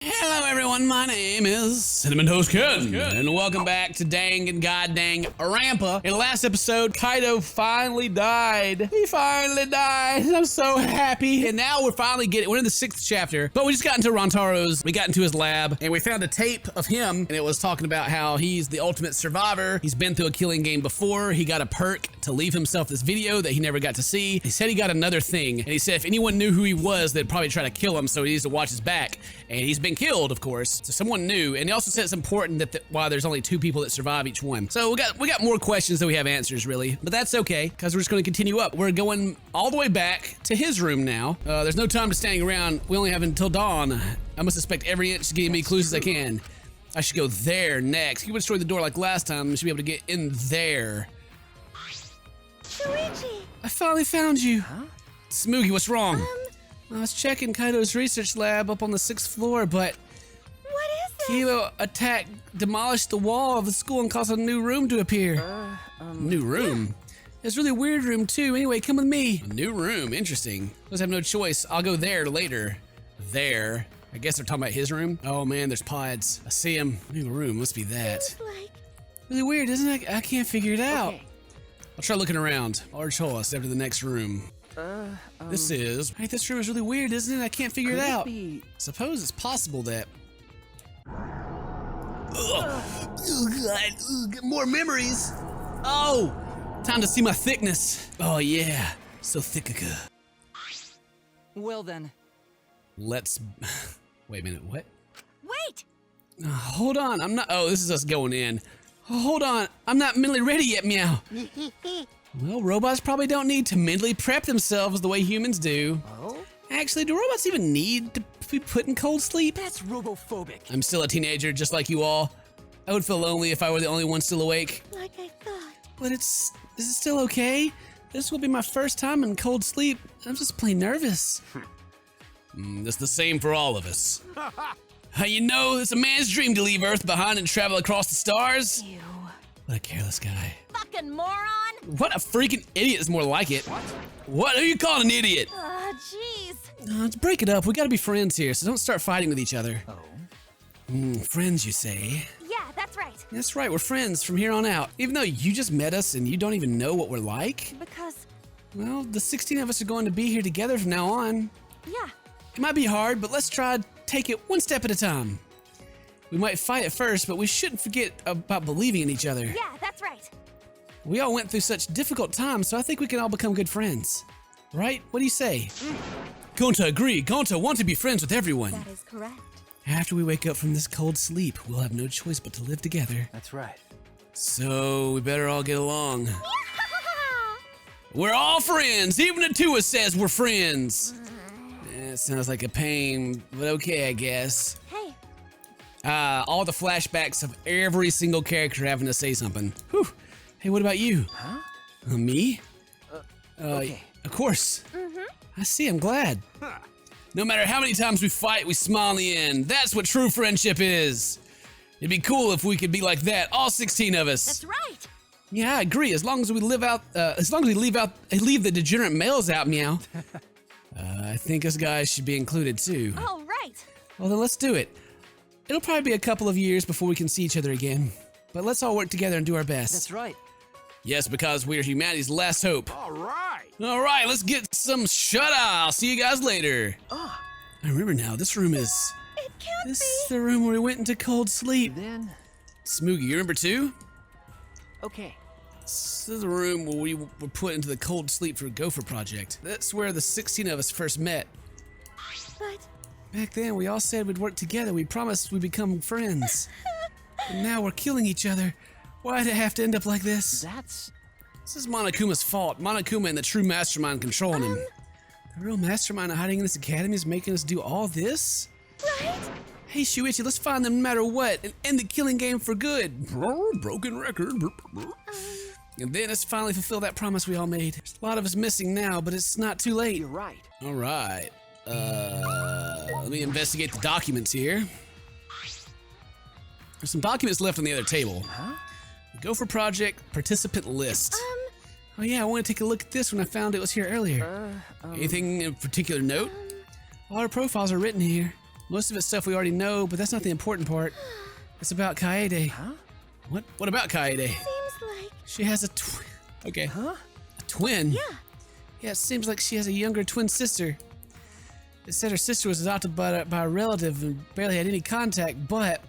Hello everyone, my name is CinnamonToastKen, and welcome back to Danganronpa. In the last episode, Kaido finally died. He finally died, and I'm so happy. And now we're in the 6th chapter, but we just got into we got into his lab, and we found a tape of him, and it was talking about how he's the ultimate survivor. He's been through a killing game before. He got a perk to leave himself this video that he never got to see. He said he got another thing, and he said if anyone knew who he was, they'd probably try to kill him, so he needs to watch his back. And he's been killed, of course, so someone knew. And he also said it's important that why there's only 2 people that survive each one. So we got more questions than we have answers, really. But that's okay, because we're just going to continue up. We're going all the way back to his room now. There's no time to standing around. We only have until dawn. I must expect every inch to give me clues as I can. I should go there next. He would destroy the door like last time. I should be able to get in there. Shuichi! I finally found you. Huh? Smoogie, what's wrong? I was checking Kaido's research lab up on the 6th floor, but What is this? Kilo attack demolished the wall of the school and caused a new room to appear. New room? It's a really weird room too. Anyway, come with me. A new room, interesting. Let's have no choice. I'll go there later. There. I guess they're talking about his room. Oh man, there's pods. I see him. New room, must be that. Seems like Really weird, isn't it? I can't figure it out. Okay. I'll try looking around. I'll show us after the next room. This room is really weird, isn't it? I can't figure it out. Suppose it's possible that. Ugh. Oh God, ugh, more memories. Oh, time to see my thickness. Oh yeah, so thick. Well then. Let's, wait a minute, what? Wait! Hold on, I'm not, oh, this is us going in. Hold on, I'm not mentally ready yet, meow. Well, robots probably don't need to mentally prep themselves the way humans do. Oh? Actually, do robots even need to be put in cold sleep? That's robophobic. I'm still a teenager, just like you all. I would feel lonely if I were the only one still awake. Like I thought. But is it still okay? This will be my first time in cold sleep. I'm just plain nervous. That's the same for all of us. How you know it's a man's dream to leave Earth behind and travel across the stars? Ew. What a careless guy. Fucking moron! What a freaking idiot is more like it. What? Who you calling an idiot? Jeez. Let's break it up. We gotta be friends here, so don't start fighting with each other. Oh? Friends, you say? Yeah, that's right. That's right, we're friends from here on out. Even though you just met us and you don't even know what we're like. Because, Well, the 16 of us are going to be here together from now on. yeah. It might be hard, but let's try to take it one step at a time. We might fight at first, but we shouldn't forget about believing in each other. Yeah, that's right. We all went through such difficult times, so I think we can all become good friends. Right? What do you say? Gonta agree. Gonta want to be friends with everyone. That is correct. After we wake up from this cold sleep, we'll have no choice but to live together. That's right. So we better all get along. We're all friends. Even the 2 of us says we're friends. It sounds like a pain, but okay, I guess. Hey, All the flashbacks of every single character having to say something. Whew. Hey, what about you? Huh? Me? Okay. Of course. I see, I'm glad. No matter how many times we fight, we smile in the end. That's what true friendship is. It'd be cool if we could be like that, all 16 of us. that's right. Yeah, I agree. As long as we leave the degenerate males out, meow. I think us guys should be included too. All right. Well, then let's do it. It'll probably be a couple of years before we can see each other again. But let's all work together and do our best. That's right. Yes, because we're humanity's last hope. All right. All right, let's get some shut-eye. I'll see you guys later. Ah. I remember now, this room is... It can't This be. is the room where we went into cold sleep. Then. Smoogie, you remember too? Okay. This is the room where we were put into the cold sleep for Gopher Project. That's where the 16 of us first met. But Back then, we all said we'd work together. We promised we'd become friends. And now we're killing each other. Why'd it have to end up like this? That's. This is Monokuma's fault. Monokuma and the true mastermind controlling him. The real mastermind hiding in this academy is making us do all this? right? Hey, Shuichi, let's find them no matter what and end the killing game for good. Broken record. And then let's finally fulfill that promise we all made. There's a lot of us missing now, but it's not too late. You're right. All right. Let me investigate the documents here. There's some documents left on the other table. Huh? Gopher Project participant list. Oh yeah, I want to take a look at this when I found it was here earlier. Anything in particular note? All our profiles are written here. Most of it's stuff we already know, but that's not the important part. It's about Kaede. Huh? What about Kaede? Seems like... She has a twin. Okay. Huh? A twin? Yeah. Yeah, it seems like she has a younger twin sister. It said her sister was adopted by a relative and barely had any contact, but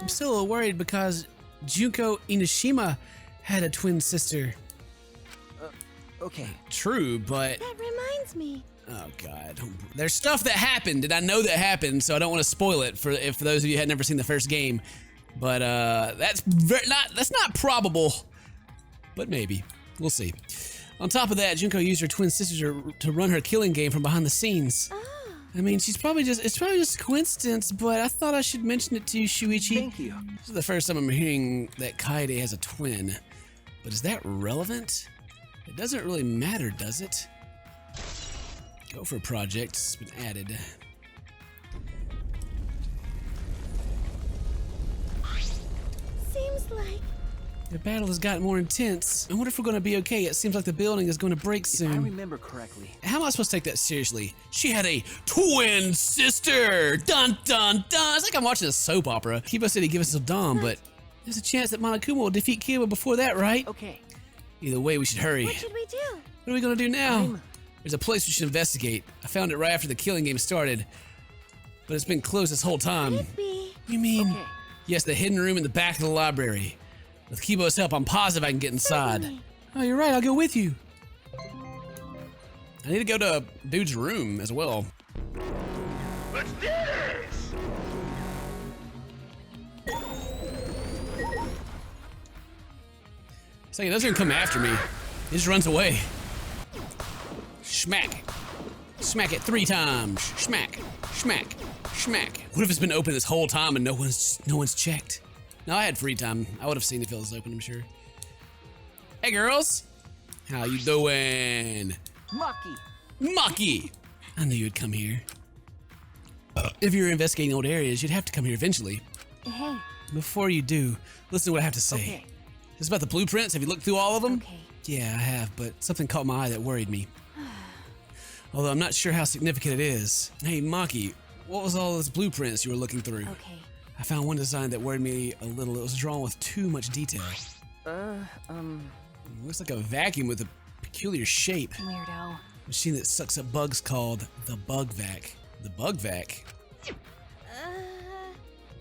I'm still a little worried because Junko Inoshima had a twin sister. Okay. True, but... That reminds me. Oh, God. There's stuff that happened, and I know that happened, so I don't want to spoil it for those of you who had never seen the first game. But that's not probable, but maybe. We'll see. On top of that, Junko used her twin sister to run her killing game from behind the scenes. Oh. I mean, it's probably just a coincidence, but I thought I should mention it to you, Shuichi. Thank you. This is the first time I'm hearing that Kaede has a twin. But is that relevant? It doesn't really matter, does it? Go for project. It's been added. Seems like... The battle has gotten more intense. I wonder if we're going to be okay. It seems like the building is going to break If I soon. remember correctly. How am I supposed to take that seriously? She had a twin sister! Dun dun dun! It's like I'm watching a soap opera. Kiba said he'd give us a dom, but there's a chance that Monokuma will defeat Kiba before that, right? Okay. Either way, we should hurry. What should we do? What are we gonna do now? I'm- There's a place we should investigate. I found it right after the killing game started, but it's been closed this whole time. Could it be? You mean? Okay. Yes, the hidden room in the back of the library. With Kibo's help, I'm positive I can get inside. Certainly. Oh, you're right. I'll go with you. I need to go to a dude's room as well. Let's do this! So he doesn't come after me. He just runs away. Smack. Smack it 3 times. Smack. Smack. Smack. What if it's been open this whole time and no one's checked? No, I had free time. I would have seen if it was open, I'm sure. Hey, girls. How you doing? Maki. Maki! I knew you'd come here. If you were investigating old areas, you'd have to come here eventually. Hey. Before you do, listen to what I have to say. Okay. This about the blueprints. Have you looked through all of them? Okay. Yeah, I have, but something caught my eye that worried me. Although I'm not sure how significant it is. Hey, Maki, what was all those blueprints you were looking through? Okay. I found one design that worried me a little. It was drawn with too much detail. It looks like a vacuum with a peculiar shape. Weirdo. Machine that sucks up bugs called the Bug Vac. The Bug Vac?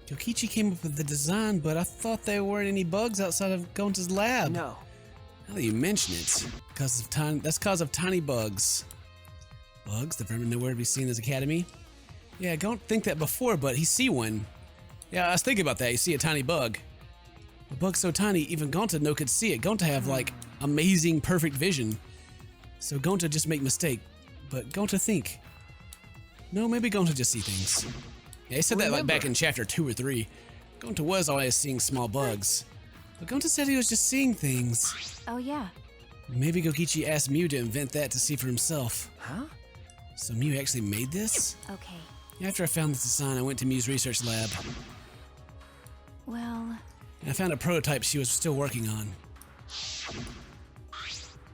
Yokichi came up with the design, but I thought there weren't any bugs outside of Gonta's lab. No. Now that you mention it, that's cause of tiny bugs. Bugs? The vermin nowhere to be seen in this academy? Yeah, I don't think that before, but he see one. Yeah, I was thinking about that. You see a tiny bug. A bug so tiny, even Gonta no could see it. Gonta have like amazing, perfect vision. So Gonta just make mistake, but Gonta think. No, maybe Gonta just see things. Yeah, he said that like back in chapter 2 or 3. Gonta was always seeing small bugs. But Gonta said he was just seeing things. Oh, yeah. Maybe Gokichi asked Mew to invent that to see for himself. Huh? So Mew actually made this? Okay. After I found this design, I went to Mew's research lab. Well... And I found a prototype she was still working on.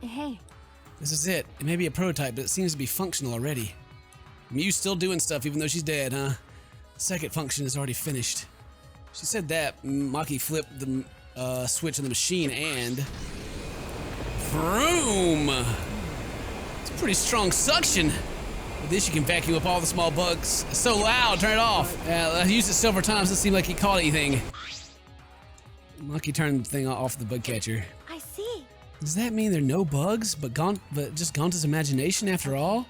Hey. This is it. It may be a prototype, but it seems to be functional already. Mew's still doing stuff even though she's dead, huh? The second function is already finished. She said that. Maki flipped the switch on the machine and... Vroom! It's a pretty strong suction. With this, you can vacuum up all the small bugs. It's so loud, turn it off. I used it several times, doesn't seem like it caught anything. Maki turned the thing off the bug catcher. I see. Does that mean there are no bugs, but just Gonta's imagination after all?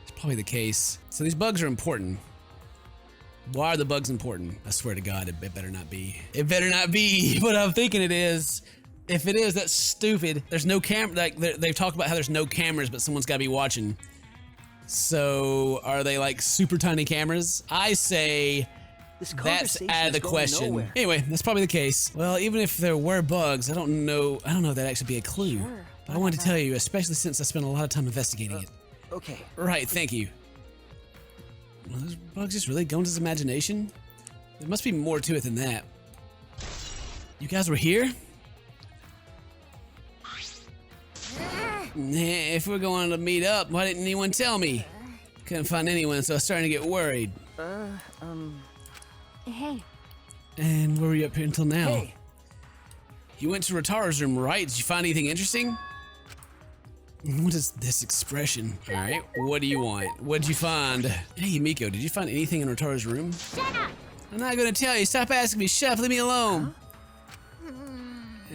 It's probably the case. So these bugs are important. Why are the bugs important? I swear to God, it better not be. It better not be what I'm thinking it is. If it is, that's stupid. There's no camera. Like they've talked about how there's no cameras, but someone's got to be watching. So are they like super tiny cameras? I say This that's conversation out of is the going question. nowhere. Anyway, that's probably the case. Well, even if there were bugs, I don't know if that'd actually be a clue. Sure, But I wanted to whatever. tell you, especially since I spent a lot of time investigating it. Okay. Right, thank you. Well, those bugs just really go into his imagination? There must be more to it than that. You guys were here? If we're going to meet up, why didn't anyone tell me? Couldn't find anyone, so I was starting to get worried. Hey. And where were you up here until now? Hey. You went to Rantaro's room, right? Did you find anything interesting? What is this expression? All right, what do you want? What'd you find? Hey, Miko, did you find anything in Rantaro's room? Shut up! I'm not gonna tell you. Stop asking me, Chef. Leave me alone.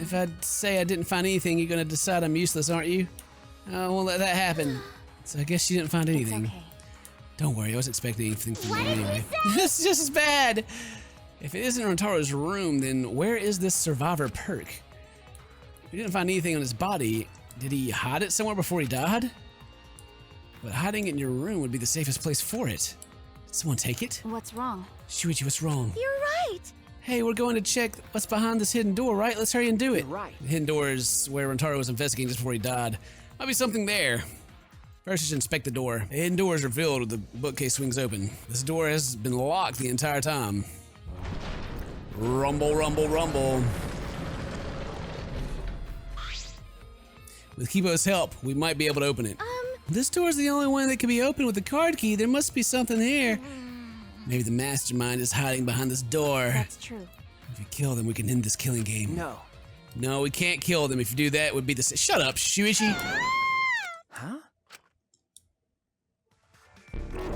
If I say I didn't find anything, you're gonna decide I'm useless, aren't you? I won't let that happen. So I guess you didn't find anything. It's okay. Don't worry, I wasn't expecting anything from What you did he anyway. say? This is just as bad. If it isn't Rantaro's room, then where is this survivor perk? We didn't find anything on his body. Did he hide it somewhere before he died? But hiding it in your room would be the safest place for it. Did someone take it? What's wrong? Shuichi, what's wrong? You're right! Hey, we're going to check what's behind this hidden door, right? Let's hurry and do it. You're right. The hidden door is where Rantaro was investigating just before he died. Might be something there. First, you should inspect the door. The hidden door is revealed when the bookcase swings open. This door has been locked the entire time. Rumble, rumble, rumble. With Kibo's help, we might be able to open it. This door's the only one that can be opened with the card key. There must be something here. Maybe the mastermind is hiding behind this door. That's true. If we kill them, we can end this killing game. No. No, we can't kill them. If you do that, it would be the Shut up, Shuichi. Huh?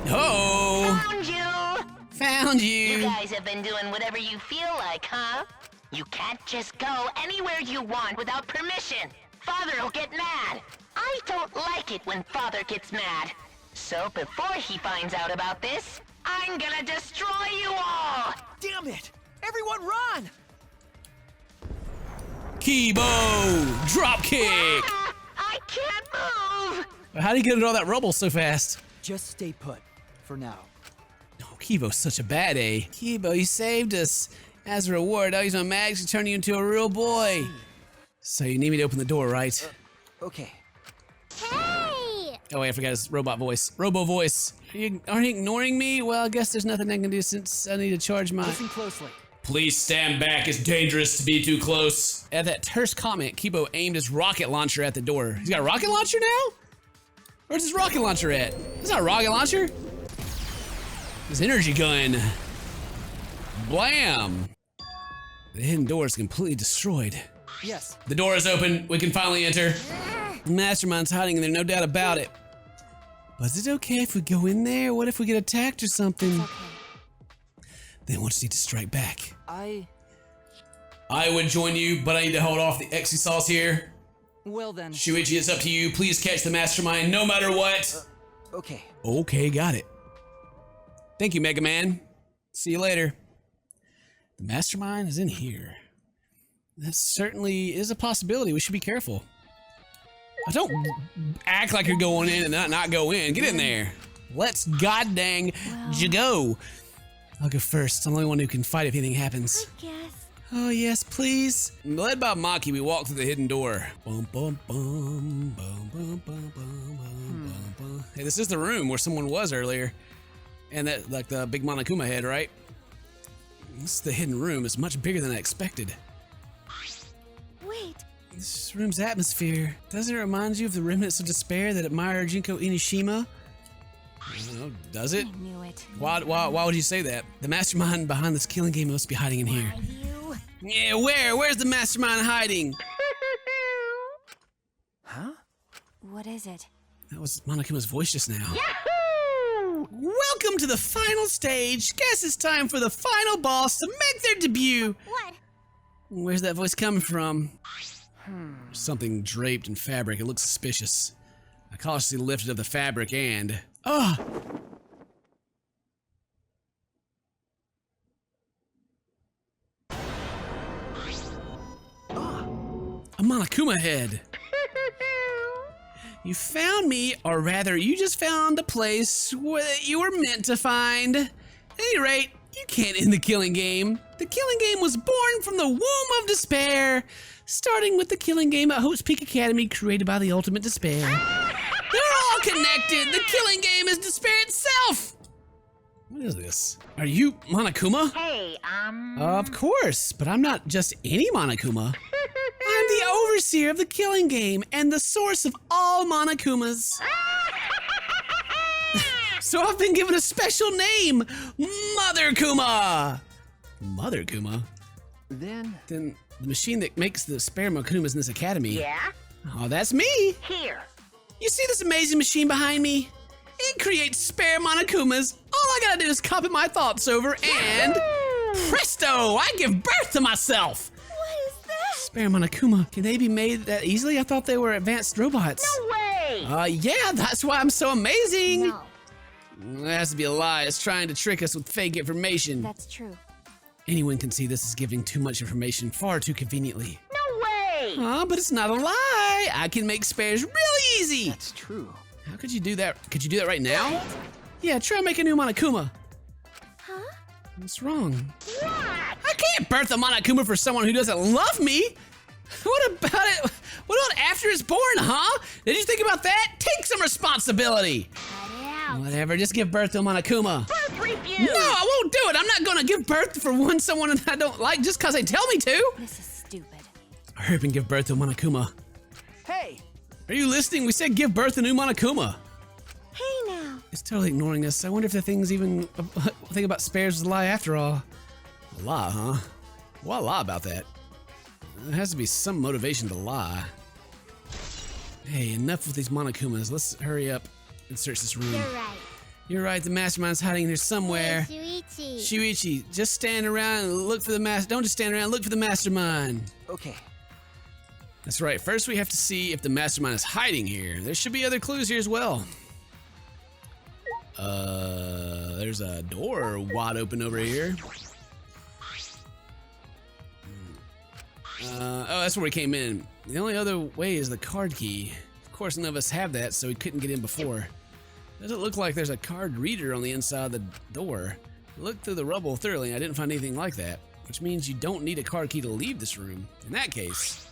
Oh! Found you! Found You you! guys have been doing whatever you feel like, huh? You can't just go anywhere you want without permission. Father'll get mad. I don't like it when Father gets mad. So before he finds out about this, I'm gonna destroy you all! Damn it! Everyone run! Kibo! Drop kick! Ah, I can't move! How do you get into all that rubble so fast? Just stay put. For now. Oh, Kibo's such a bad A. Kibo, you saved us. As a reward, I'll use my magic to turn you into a real boy. So you need me to open the door, right? Okay. Hey! Oh wait, I forgot his robot voice. Robo voice. Aren't you ignoring me? Well, I guess there's nothing I can do since I need to charge my... Listen closely. Please stand back. It's dangerous to be too close. At that terse comment, Kibo aimed his rocket launcher at the door. He's got a rocket launcher now? Where's his rocket launcher at? It's not a rocket launcher. His energy gun. Blam. The hidden door is completely destroyed. Yes. The door is open. We can finally enter. The mastermind's hiding in there, no doubt about it. But is it okay if we go in there? What if we get attacked or something? Okay. Then we'll just need to strike back. I would join you, but I need to hold off the Exy sauce here. Well then. Shuichi, it's up to you. Please catch the mastermind no matter what. Okay. Okay, got it. Thank you, Mega Man. See you later. The mastermind is in here. That certainly is a possibility. We should be careful. Don't act like you're going in and not go in. Get in there. Let's goddamn go. I'll go first. I'm the only one who can fight if anything happens. I guess. Oh, yes, please. Led by Maki, we walk through the hidden door. Bum, bum, bum, bum, bum, bum, bum, bum, bum. Hey, this is the room where someone was earlier. And that, like the big Monokuma head, right? This is the hidden room. It's much bigger than I expected. Wait. This room's atmosphere, doesn't it remind you of the remnants of despair that admire Junko Inishima? I don't know, does it? I knew it. Why would you say that? The mastermind behind this killing game must be hiding in here. Are you? Yeah, where's the mastermind hiding? Huh? What is it? That was Monokuma's voice just now. Yahoo! Welcome to the final stage. Guess it's time for the final boss to make their debut. What? Where's that voice coming from? Something draped in fabric. It looks suspicious. I cautiously lifted up the fabric and... Oh! A Monokuma head. You found me, or rather, you just found the place where you were meant to find. At any rate, you can't end the killing game. The killing game was born from the womb of despair, starting with the killing game at Hope's Peak Academy created by the Ultimate Despair. They're all connected. The killing game is despair itself. What is this? Are you Monokuma? Hey, Of course, but I'm not just any Monokuma. I'm the overseer of the killing game and the source of all Monokumas. So I've been given a special name, Mother Kuma. Mother Kuma? Then Then the machine that makes the spare Makumas in this academy. Yeah? Oh, that's me. Here. You see this amazing machine behind me? It creates spare Monokumas. All I gotta do is copy my thoughts over and presto, I give birth to myself. What is that? Spare Monokuma, can they be made that easily? I thought they were advanced robots. No way! Yeah, that's why I'm so amazing. No, That has to be a lie. It's trying to trick us with fake information. that's true. Anyone can see this is giving too much information far too conveniently. No way! But it's not a lie. I can make spares really easy. that's true. How could you do that? Could you do that right now? Yeah, try making a new Monokuma. Huh? What's wrong? What? I can't birth a Monokuma for someone who doesn't love me. What about it? What about after it's born, huh? Did you think about that? Take some responsibility. Cut it out. Whatever, just give birth to a Monokuma. Birth refused! No, I won't do it. I'm not gonna give birth for someone I don't like just because they tell me to. This is stupid. Hurry up and give birth to a Monokuma. Hey, Are you listening? We said give birth to a new Monokuma. Hey now. It's totally ignoring us. I wonder if the thing's even think about spares is a lie after all. A lie, huh? Why lie about that? There has to be some motivation to lie. Hey, enough with these Monokumas. Let's hurry up and search this room. You're right. You're right, the mastermind's hiding here somewhere. Hey, Shuichi. Shuichi, just stand around and look for the don't just stand around, look for the mastermind. okay. That's right, first we have to see if the mastermind is hiding here. There should be other clues here as well. There's a door wide open over here. Oh, that's where we came in. The only other way is the card key. Of course, none of us have that, so we couldn't get in before. Doesn't look like there's a card reader on the inside of the door. I looked through the rubble thoroughly and I didn't find anything like that, which means you don't need a card key to leave this room. In that case,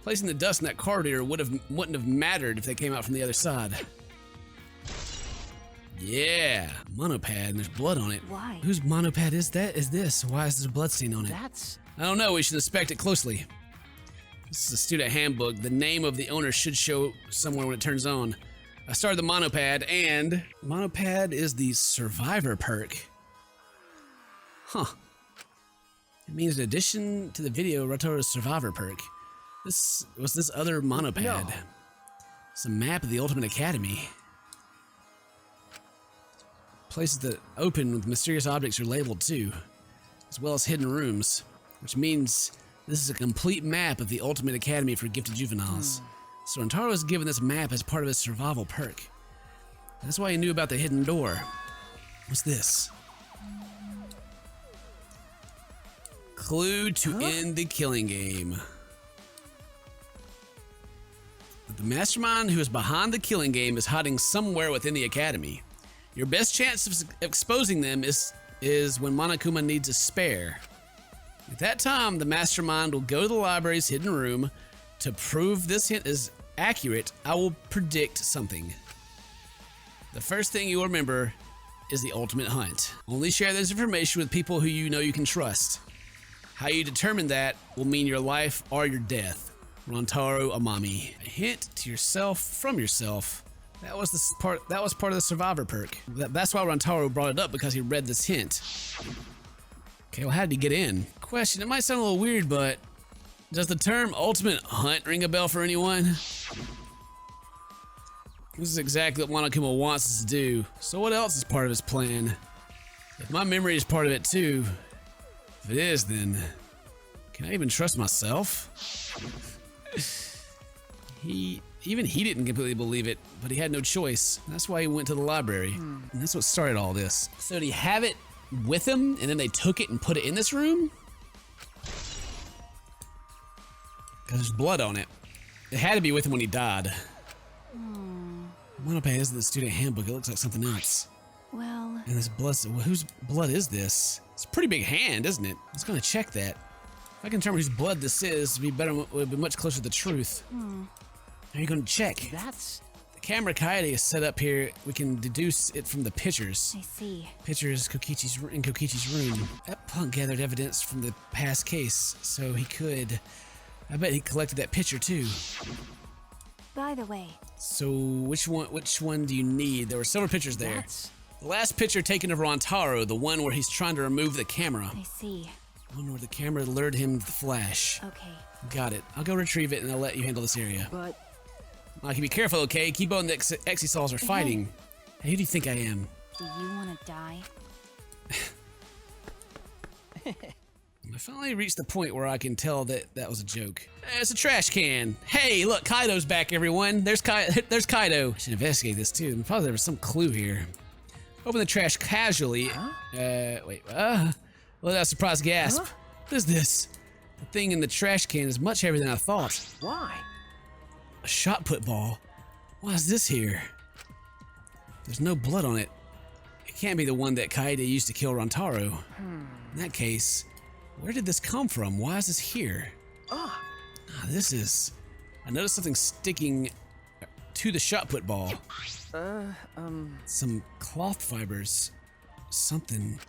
placing the dust in that card reader wouldn't have mattered if they came out from the other side. Yeah, monopad, and there's blood on it. Why? Whose monopad is that? Is this? Why is there blood stain on it? That's I don't know, we should inspect it closely. This is a student handbook. The name of the owner should show somewhere when it turns on. I started the monopad, and monopad is the survivor perk. Huh. It means in addition to the video, Rantaro's survivor perk. This was this other monopad. No. It's a map of the Ultimate Academy. Places that open with mysterious objects are labeled too, as well as hidden rooms, which means this is a complete map of the Ultimate Academy for gifted juveniles. So Rantaro was given this map as part of his survival perk. That's why he knew about the hidden door. What's this? Clue to end the killing game. The mastermind who is behind the killing game is hiding somewhere within the academy. Your best chance of exposing them is when Monokuma needs a spare. At that time, the mastermind will go to the library's hidden room. To prove this hint is accurate, I will predict something. The first thing you will remember is the ultimate hunt. Only share this information with people who you know you can trust. How you determine that will mean your life or your death. Rantaro Amami. A hint to yourself from yourself. That was part of the survivor perk. That's why Rantaro brought it up, because he read this hint. Okay, well, how did he get in? Question, it might sound a little weird, but does the term ultimate hunt ring a bell for anyone? This is exactly what Monokuma wants us to do. So what else is part of his plan? If my memory is part of it too, if it is, then can I even trust myself? Even he didn't completely believe it, but he had no choice. That's why he went to the library. And that's what started all this. So did he have it with him, and then they took it and put it in this room? Because there's blood on it. It had to be with him when he died. Monopay isn't the student handbook. It looks like something else. Well, And this blood, whose blood is this? It's a pretty big hand, isn't it? I was gonna check that. If I can determine whose blood this is, it would be much closer to the truth. How are you gonna check? that's The camera Kaede is set up here. We can deduce it from the pictures. I see. Pictures in Kokichi's room. That punk gathered evidence from the past case, so he could. I bet he collected that picture too. By the way, So which one do you need? There were several pictures there. That's... The last picture taken of Rantaro, the one where he's trying to remove the camera. I see. The one where the camera lured him to the flash. Okay. Got it. I'll go retrieve it and I'll let you handle this area. But... I can be careful, okay? Kibo and the Exisals are fighting. Hey, who do you think I am? Do you want to die? I finally reached the point where I can tell that that was a joke. It's a trash can. Hey, look, Kaido's back, everyone. There's Kaido. I should investigate this too. Probably there was some clue here. Open the trash casually. Wait. Well, that's a surprised gasp. What is this? The thing in the trash can is much heavier than I thought. Why? A shot put ball. Why is this here? There's no blood on it. It can't be the one that Kaede used to kill Rantaro. In that case, where did this come from? Why is this here? This is... I noticed something sticking to the shot put ball. Some cloth fibers. Something.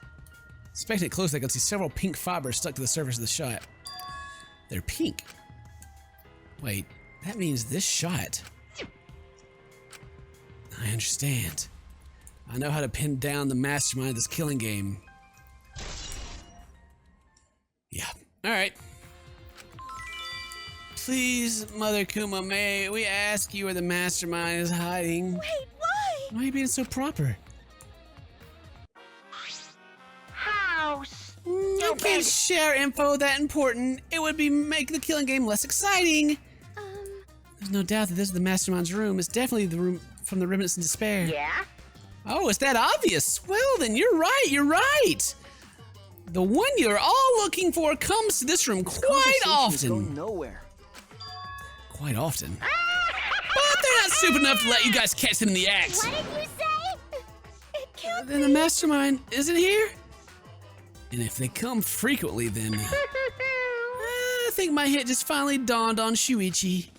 Inspecting it closely, I can see several pink fibers stuck to the surface of the shot. They're pink. Wait, that means this shot. I understand. I know how to pin down the mastermind of this killing game. Yeah. Alright. Please, Mother Kuma, may we ask you where the mastermind is hiding? Wait, why? Why are you being so proper? House. You can't share info that important. It would make the killing game less exciting. There's no doubt that this is the mastermind's room. It's definitely the room from the Remnants in Despair. Yeah? Oh, it's that obvious. Well, then you're right. The one you're all looking for comes to this room quite Conversations go often. nowhere. Quite often. But they're not stupid enough to let you guys catch them in the act. What did you say? It can't Then the mastermind isn't here? And if they come frequently, then... I think my hint just finally dawned on Shuichi.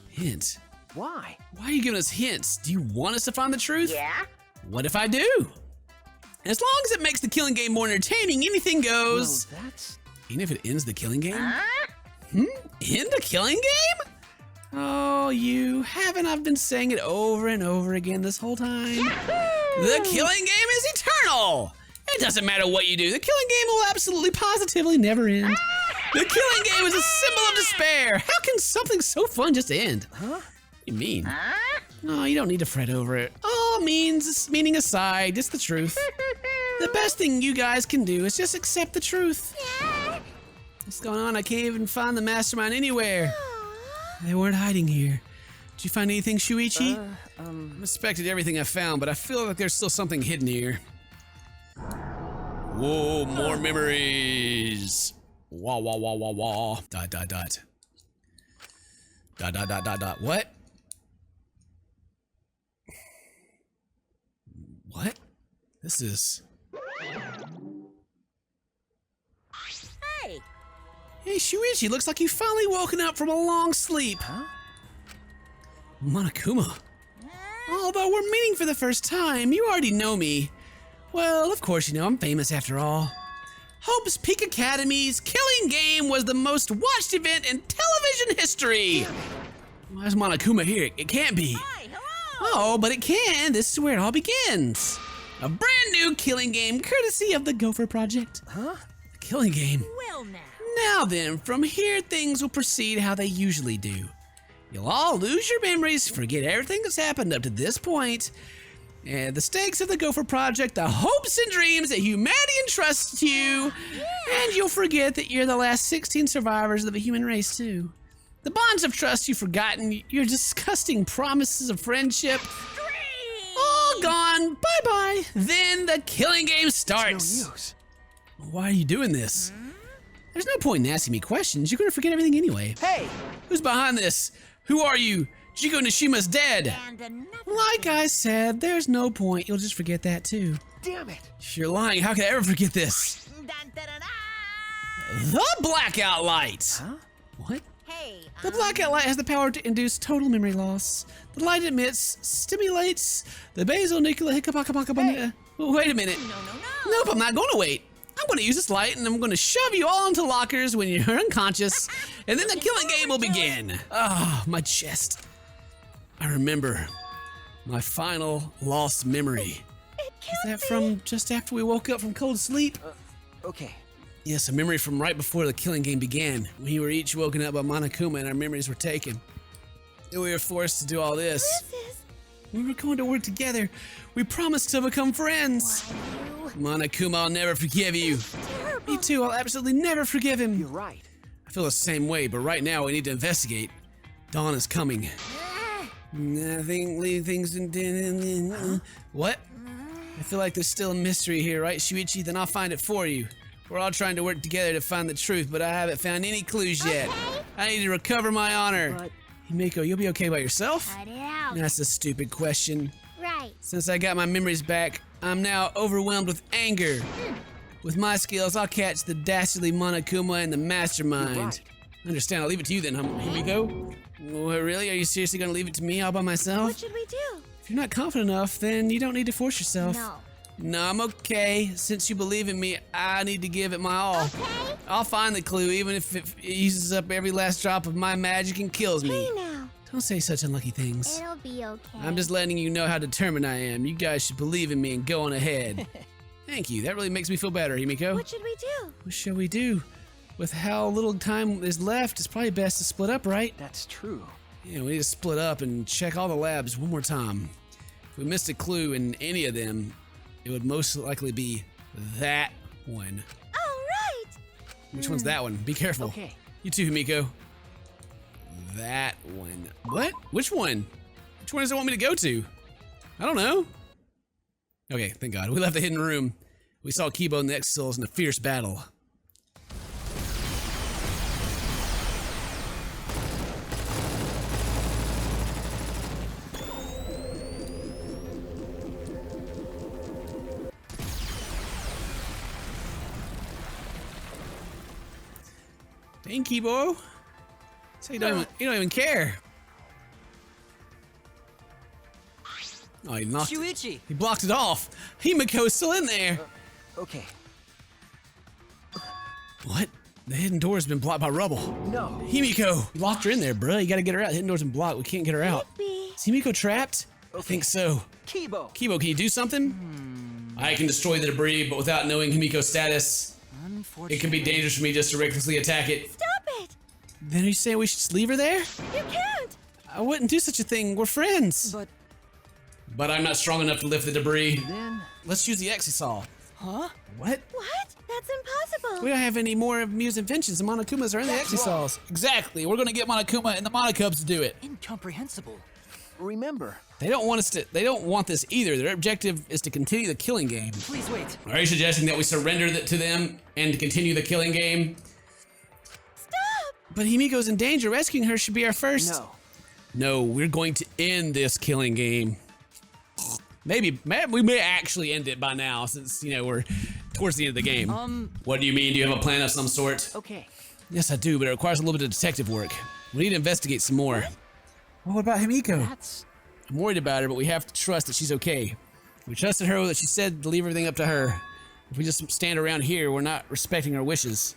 Hint? Why? Why are you giving us hints? Do you want us to find the truth? Yeah? What if I do? As long as it makes the killing game more entertaining, anything goes. Well, that's... Even if it ends the killing game? End the killing game? Oh, you haven't. I've been saying it over and over again this whole time. The killing game is eternal. It doesn't matter what you do. The killing game will absolutely positively never end. The killing game is a symbol of despair. How can something so fun just end? What do you mean? No, you don't need to fret over it. All meaning aside, it's the truth. The best thing you guys can do is just accept the truth. What's going on? I can't even find the mastermind anywhere. They weren't hiding here. Did you find anything, Shuichi? I inspected everything I found, but I feel like there's still something hidden here. Whoa, more memories. Wah, wah, wah, wah, wah. Dot, dot, dot. Dot, dot, dot, dot, dot. What? What? This is... Hey! Hey, Shuichi, looks like you've finally woken up from a long sleep. Monokuma. Although we're meeting for the first time, you already know me. Well, of course you know I'm famous after all. Hope's Peak Academy's killing game was the most watched event in television history. Why is Monokuma here? It can't be. Hi, hello! Oh, but it can. This is where it all begins. A brand new killing game courtesy of the Gopher Project. The killing game. Well now. Now then, from here things will proceed how they usually do. You'll all lose your memories, forget everything that's happened up to this point, and the stakes of the Gopher Project, the hopes and dreams that humanity entrusts to you, and you'll forget that you're the last 16 survivors of the human race too. The bonds of trust you've forgotten, your disgusting promises of friendship, all gone, bye-bye. Then the killing game starts. No use. Why are you doing this? There's no point in asking me questions. You're gonna forget everything anyway. Hey! Who's behind this? Who are you? Jigo Nishima's dead. And another. Like I said, there's no point. You'll just forget that too. Damn it! You're lying. How could I ever forget this? The blackout light. What? Hey, The blackout light has the power to induce total memory loss. The light emits, stimulates the basonuclear hiccupacapacabana. Wait a minute. no. Nope, I'm not going to wait. I'm going to use this light and I'm going to shove you all into lockers when you're unconscious, and then the killing game will begin. Ah, my chest. I remember my final lost memory. It Is can't that be. from just after we woke up from cold sleep? Okay. Yes, a memory from right before the killing game began. We were each woken up by Monokuma and our memories were taken. And we were forced to do all this. This is We were going to work together. We promised to become friends. why you. Monokuma, I'll never forgive you. Terrible. Me too, I'll absolutely never forgive him. You're right. I feel the same way, but right now we need to investigate. Dawn is coming. Nothing, leave things in. What? I feel like there's still a mystery here, right, Shuichi? Then I'll find it for you. We're all trying to work together to find the truth, but I haven't found any clues yet. I need to recover my honor. But Himiko, you'll be okay by yourself? Cut it out. That's a stupid question. Right. Since I got my memories back, I'm now overwhelmed with anger. With my skills, I'll catch the dastardly Monokuma and the mastermind. You're right. Understand, I'll leave it to you then, Himiko. What, really? Are you seriously gonna leave it to me all by myself? What should we do? If you're not confident enough, then you don't need to force yourself. No. No, I'm okay. Since you believe in me, I need to give it my all. Okay. I'll find the clue, even if it uses up every last drop of my magic and kills me. Hey now. Don't say such unlucky things. It'll be okay. I'm just letting you know how determined I am. You guys should believe in me and go on ahead. Thank you. That really makes me feel better, Himiko. What should we do? What shall we do? With how little time is left, it's probably best to split up, right? that's true. Yeah, we need to split up and check all the labs one more time. If we missed a clue in any of them, it would most likely be that one. All right. Which one's that one? Be careful. Okay. You too, Himiko. That one. What? Which one? Which one does it want me to go to? I don't know. Okay, thank God. We left the hidden room. We saw Kibo and the Exils in a fierce battle. Dang, Kibo. So you don't even care. Oh, he knocked it. Shuichi. He blocked it off. Himiko's still in there. Okay. What? The hidden door's been blocked by rubble. No. Himiko, you locked her in there, bruh. You gotta get her out. The hidden door's been blocked. We can't get her out. Be. Is Himiko trapped? I think so. Kibo. Kibo, can you do something? I can destroy the debris, but without knowing Himiko's status, it can be dangerous for me just to recklessly attack it. Stop it. Then are you saying we should just leave her there? You can't. I wouldn't do such a thing. We're friends. But But I'm not strong enough to lift the debris. then. Let's use the Exisol. Huh? What? What? That's impossible. We don't have any more of Miu's inventions. The Monokumas are in the Exisols. Exactly. We're gonna get Monokuma and the Monocubs to do it. Incomprehensible. Remember. They don't want us to. They don't want this either. Their objective is to continue the killing game. Please wait. Are you suggesting that we surrender to them and continue the killing game? Stop. But Himiko's in danger. Rescuing her should be our first. No. No, we're going to end this killing game. Maybe we may actually end it by now, since we're towards the end of the game. What do you mean? Do you have a plan of some sort? Okay. Yes, I do, but it requires a little bit of detective work. We need to investigate some more. Well, what about Himiko? That's. I'm worried about her, but we have to trust that she's okay. We trusted her that she said to leave everything up to her. If we just stand around here, we're not respecting her wishes.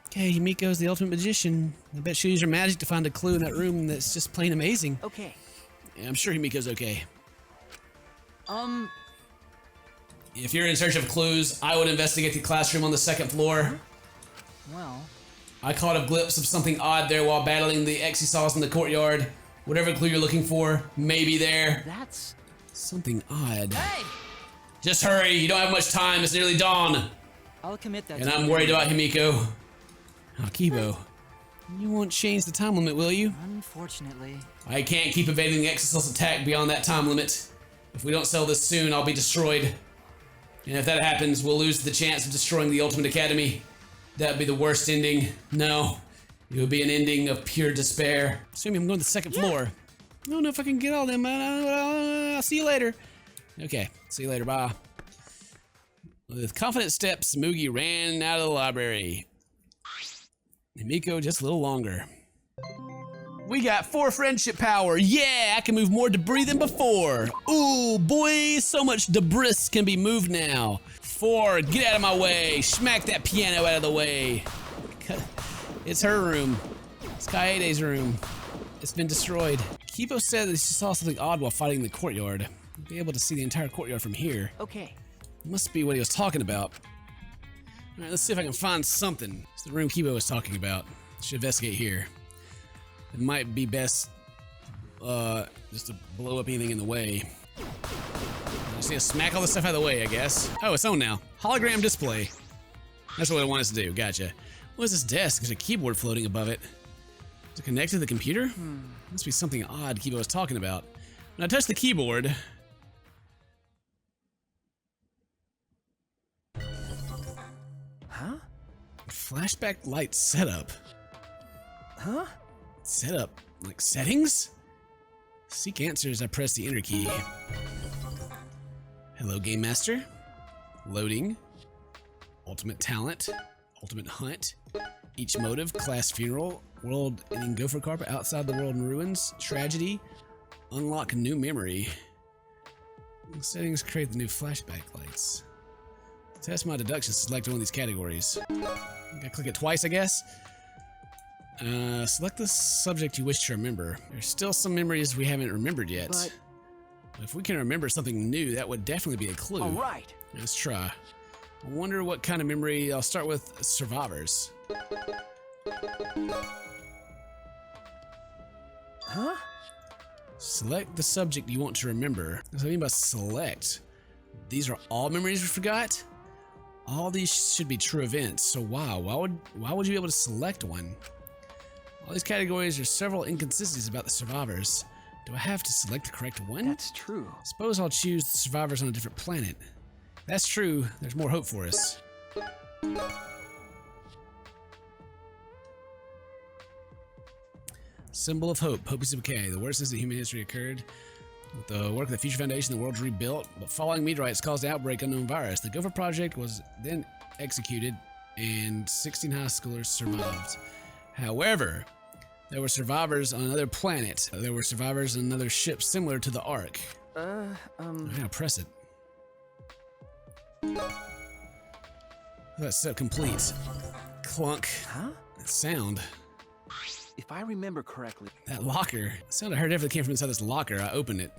Okay, Himiko's the ultimate magician. I bet she'll use her magic to find a clue in that room that's just plain amazing. Okay. Yeah, I'm sure Himiko's okay. If you're in search of clues, I would investigate the classroom on the second floor. Well. I caught a glimpse of something odd there while battling the Exisols in the courtyard. Whatever clue you're looking for, may be there. That's. Something odd. Hey! Just hurry, you don't have much time, it's nearly dawn. I'll commit that. And I'm worried about Himiko. Oh, Kibo. You won't change the time limit, will you? Unfortunately. I can't keep evading the Exisol's attack beyond that time limit. If we don't sell this soon, I'll be destroyed. And if that happens, we'll lose the chance of destroying the Ultimate Academy. That'd be the worst ending. No, it would be an ending of pure despair. Assuming I'm going to the second floor. I don't know if I can get all them. I'll see you later. Okay, see you later. Bye. With confident steps, Mugi ran out of the library. Himiko just a little longer. We got 4 friendship power. Yeah, I can move more debris than before. Ooh, boy, so much debris can be moved now. 4, get out of my way. Smack that piano out of the way. It's her room. It's Kaede's room. It's been destroyed. Kipo said that he saw something odd while fighting in the courtyard. He'd be able to see the entire courtyard from here. Okay. Must be what he was talking about. Alright, let's see if I can find something. It's the room Kipo was talking about. Should investigate here. It might be best just to blow up anything in the way. Just need to smack all this stuff out of the way, I guess. Oh, it's on now. Hologram display. That's what I want us to do. Gotcha. What is this desk? There's a keyboard floating above it. Is it connected to the computer? Must be something odd Kipo was talking about. When I touch the keyboard... Huh? Flashback light setup. Huh? Setup? Like settings? Seek answers, I press the enter key. Hello, Game Master. Loading. Ultimate talent. Ultimate hunt. Each motive, class funeral. World ending gopher carpet, outside the world in ruins. Tragedy. Unlock new memory. Settings create the new flashback lights. Test my deductions, select one of these categories. Gotta click it twice, I guess. Select the subject you wish to remember. There's still some memories we haven't remembered yet. But if we can remember something new, that would definitely be a clue. all right. Let's try. I wonder what kind of memory. I'll start with survivors. Huh? Select the subject you want to remember. What do I mean by select? These are all memories we forgot? All these should be true events, so wow, why would you be able to select one? All these categories are several inconsistencies about the survivors. Do I have to select the correct one? That's true. Suppose I'll choose the survivors on a different planet. That's true, there's more hope for us. Symbol of hope. Hope is okay. The worst incident in human history occurred with the work of the Future Foundation. The world's rebuilt, but falling meteorites caused an outbreak of unknown virus. The Gopher Project was then executed, and 16 high schoolers survived. However, there were survivors on another planet. There were survivors on another ship similar to the Ark. I'm gonna press it. That's set complete. Clunk. Huh? That sound. If I remember correctly. That locker. The sound I heard definitely came from inside this locker. I opened it.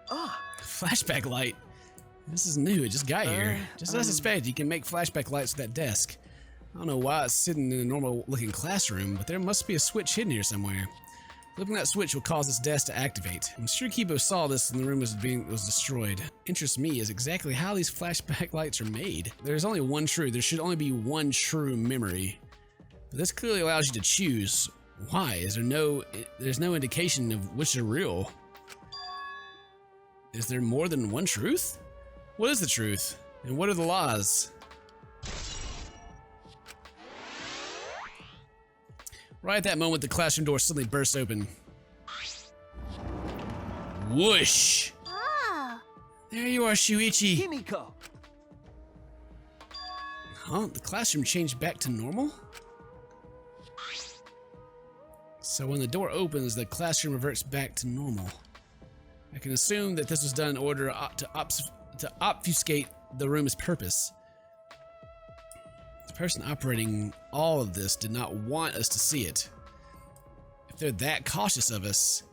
Ah. Flashback light. This is new. It just got here. Just as I suspected, you can make flashback lights with that desk. I don't know why it's sitting in a normal looking classroom, but there must be a switch hidden here somewhere. Flipping that switch will cause this desk to activate. I'm sure Kipo saw this when the room was destroyed. Interests me is exactly how these flashback lights are made. There's only one true. There should only be one true memory. But this clearly allows you to choose. Why? There's no indication of which are real. Is there more than one truth? What is the truth? And what are the lies? Right at that moment, the classroom door suddenly bursts open. Whoosh! Oh. There you are, Shuichi. Himiko. Huh? The classroom changed back to normal? So when the door opens, the classroom reverts back to normal. I can assume that this was done in order to obfuscate the room's purpose. The person operating all of this did not want us to see it. If they're that cautious of us...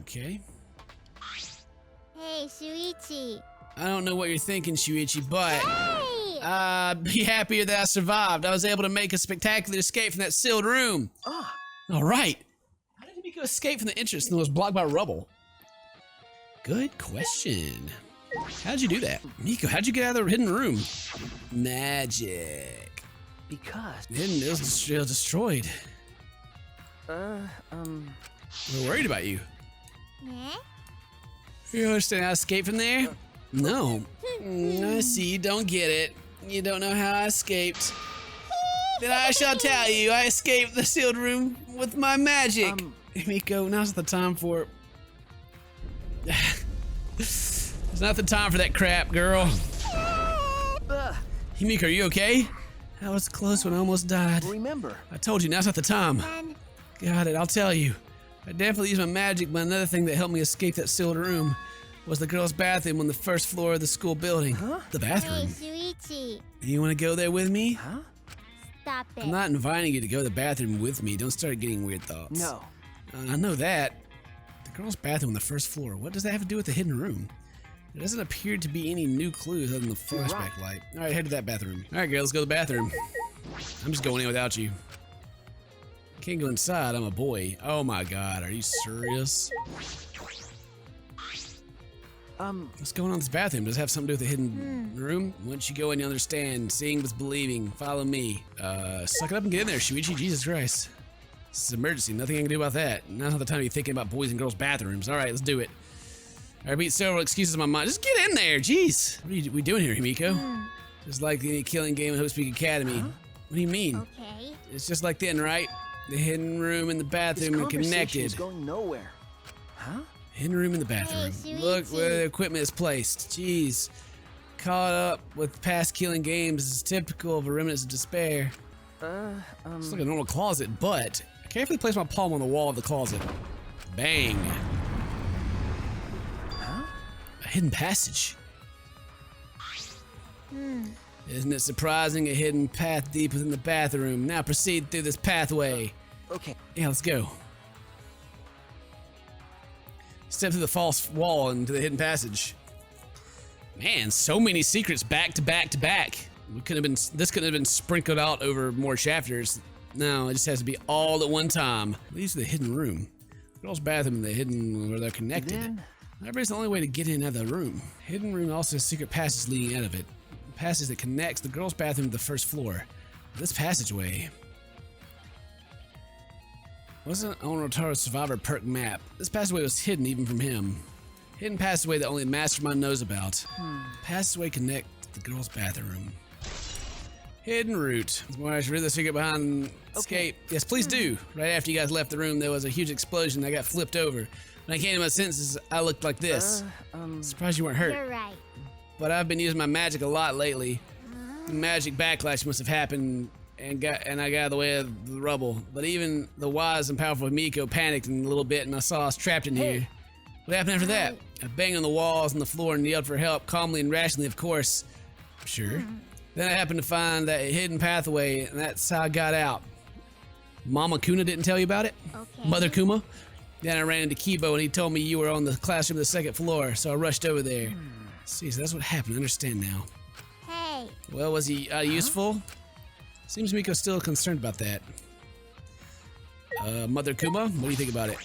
okay. Hey, Shuichi. I don't know what you're thinking, Shuichi, but... Hey! be happier that I survived. I was able to make a spectacular escape from that sealed room. Ah. All right. How did Himiko escape from the entrance that was blocked by rubble? Good question. How'd you do that? Miko, how'd you get out of the hidden room? Magic. Because. It was destroyed. We're worried about you. Meh? You understand how I escaped from there? No. I see you don't get it. You don't know how I escaped. Then I shall tell you, I escaped the sealed room with my magic. Miko, now's not the time for it. It's not the time for that crap, girl. Himiko, are you okay? I was close when I almost died. Remember. I told you, now's not the time. Then Got it, I'll tell you. I definitely used my magic, but another thing that helped me escape that sealed room was the girls' bathroom on the first floor of the school building. Huh? The hey, bathroom. Shuichi. You want to go there with me? Huh? Stop it. I'm not inviting you to go to the bathroom with me. Don't start getting weird thoughts. No. I know that. The girls' bathroom on the first floor. What does that have to do with the hidden room? There doesn't appear to be any new clues other than the flashback light. All right, head to that bathroom. All right, girl, let's go to the bathroom. I'm just going in without you. Can't go inside. I'm a boy. Oh my God, are you serious? What's going on in this bathroom? Does it have something to do with the hidden room? Once you go in, you understand. Seeing was believing. Follow me. Suck it up and get in there, Shuichi. Jesus Christ. This is an emergency. Nothing I can do about that. Now's not the time to be thinking about boys and girls' bathrooms. All right, let's do it. I repeat several excuses in my mind. Just get in there, jeez. What are we doing here, Himiko? Just like the killing game at Hope Speak Academy. What do you mean? Okay. It's just like then, right? The hidden room and the bathroom are connected. Is going nowhere. Huh? Hidden room in the bathroom. Hey, Look Shuichi. where the equipment is placed. Jeez. Caught up with past killing games is typical of a remnants of despair. It's like a normal closet, but I carefully place my palm on the wall of the closet. Bang. Huh? A hidden passage. Isn't it surprising? A hidden path deep within the bathroom. Now proceed through this pathway. Okay. Yeah, let's go. Step through the false wall into the hidden passage. Man, so many secrets back to back to back. This could have been sprinkled out over more chapters. No, it just has to be all at one time. Leads to the hidden room. Girls' bathroom and the hidden where they're connected. Library's the only way to get in and out of the room. Hidden room also has secret passage leading out of it. A passage that connects the girls' bathroom to the first floor. This passageway wasn't on Rantaro's survivor perk map. This passageway was hidden even from him. Hidden passageway that only the mastermind knows about. Passageway connect to the girls' bathroom. Hidden route. Where I should read the secret behind escape. Yes, please do. Right after you guys left the room, there was a huge explosion. I got flipped over. When I came to my senses, I looked like this. Surprised you weren't hurt. You're right. But I've been using my magic a lot lately. The magic backlash must have happened and I got out of the way of the rubble. But even the wise and powerful Himiko panicked in a little bit and I saw us trapped in here. What happened after that? I banged on the walls and the floor and yelled for help, calmly and rationally, of course. Sure. Then I happened to find that hidden pathway, and that's how I got out. Mama Kuna didn't tell you about it? Okay. Mother Kuma? Then I ran into Kibo, and he told me you were on the classroom of the second floor, so I rushed over there. See, so that's what happened. I understand now. Hey. Well, was he useful? Seems Miko's still concerned about that. Mother Kuma, what do you think about it?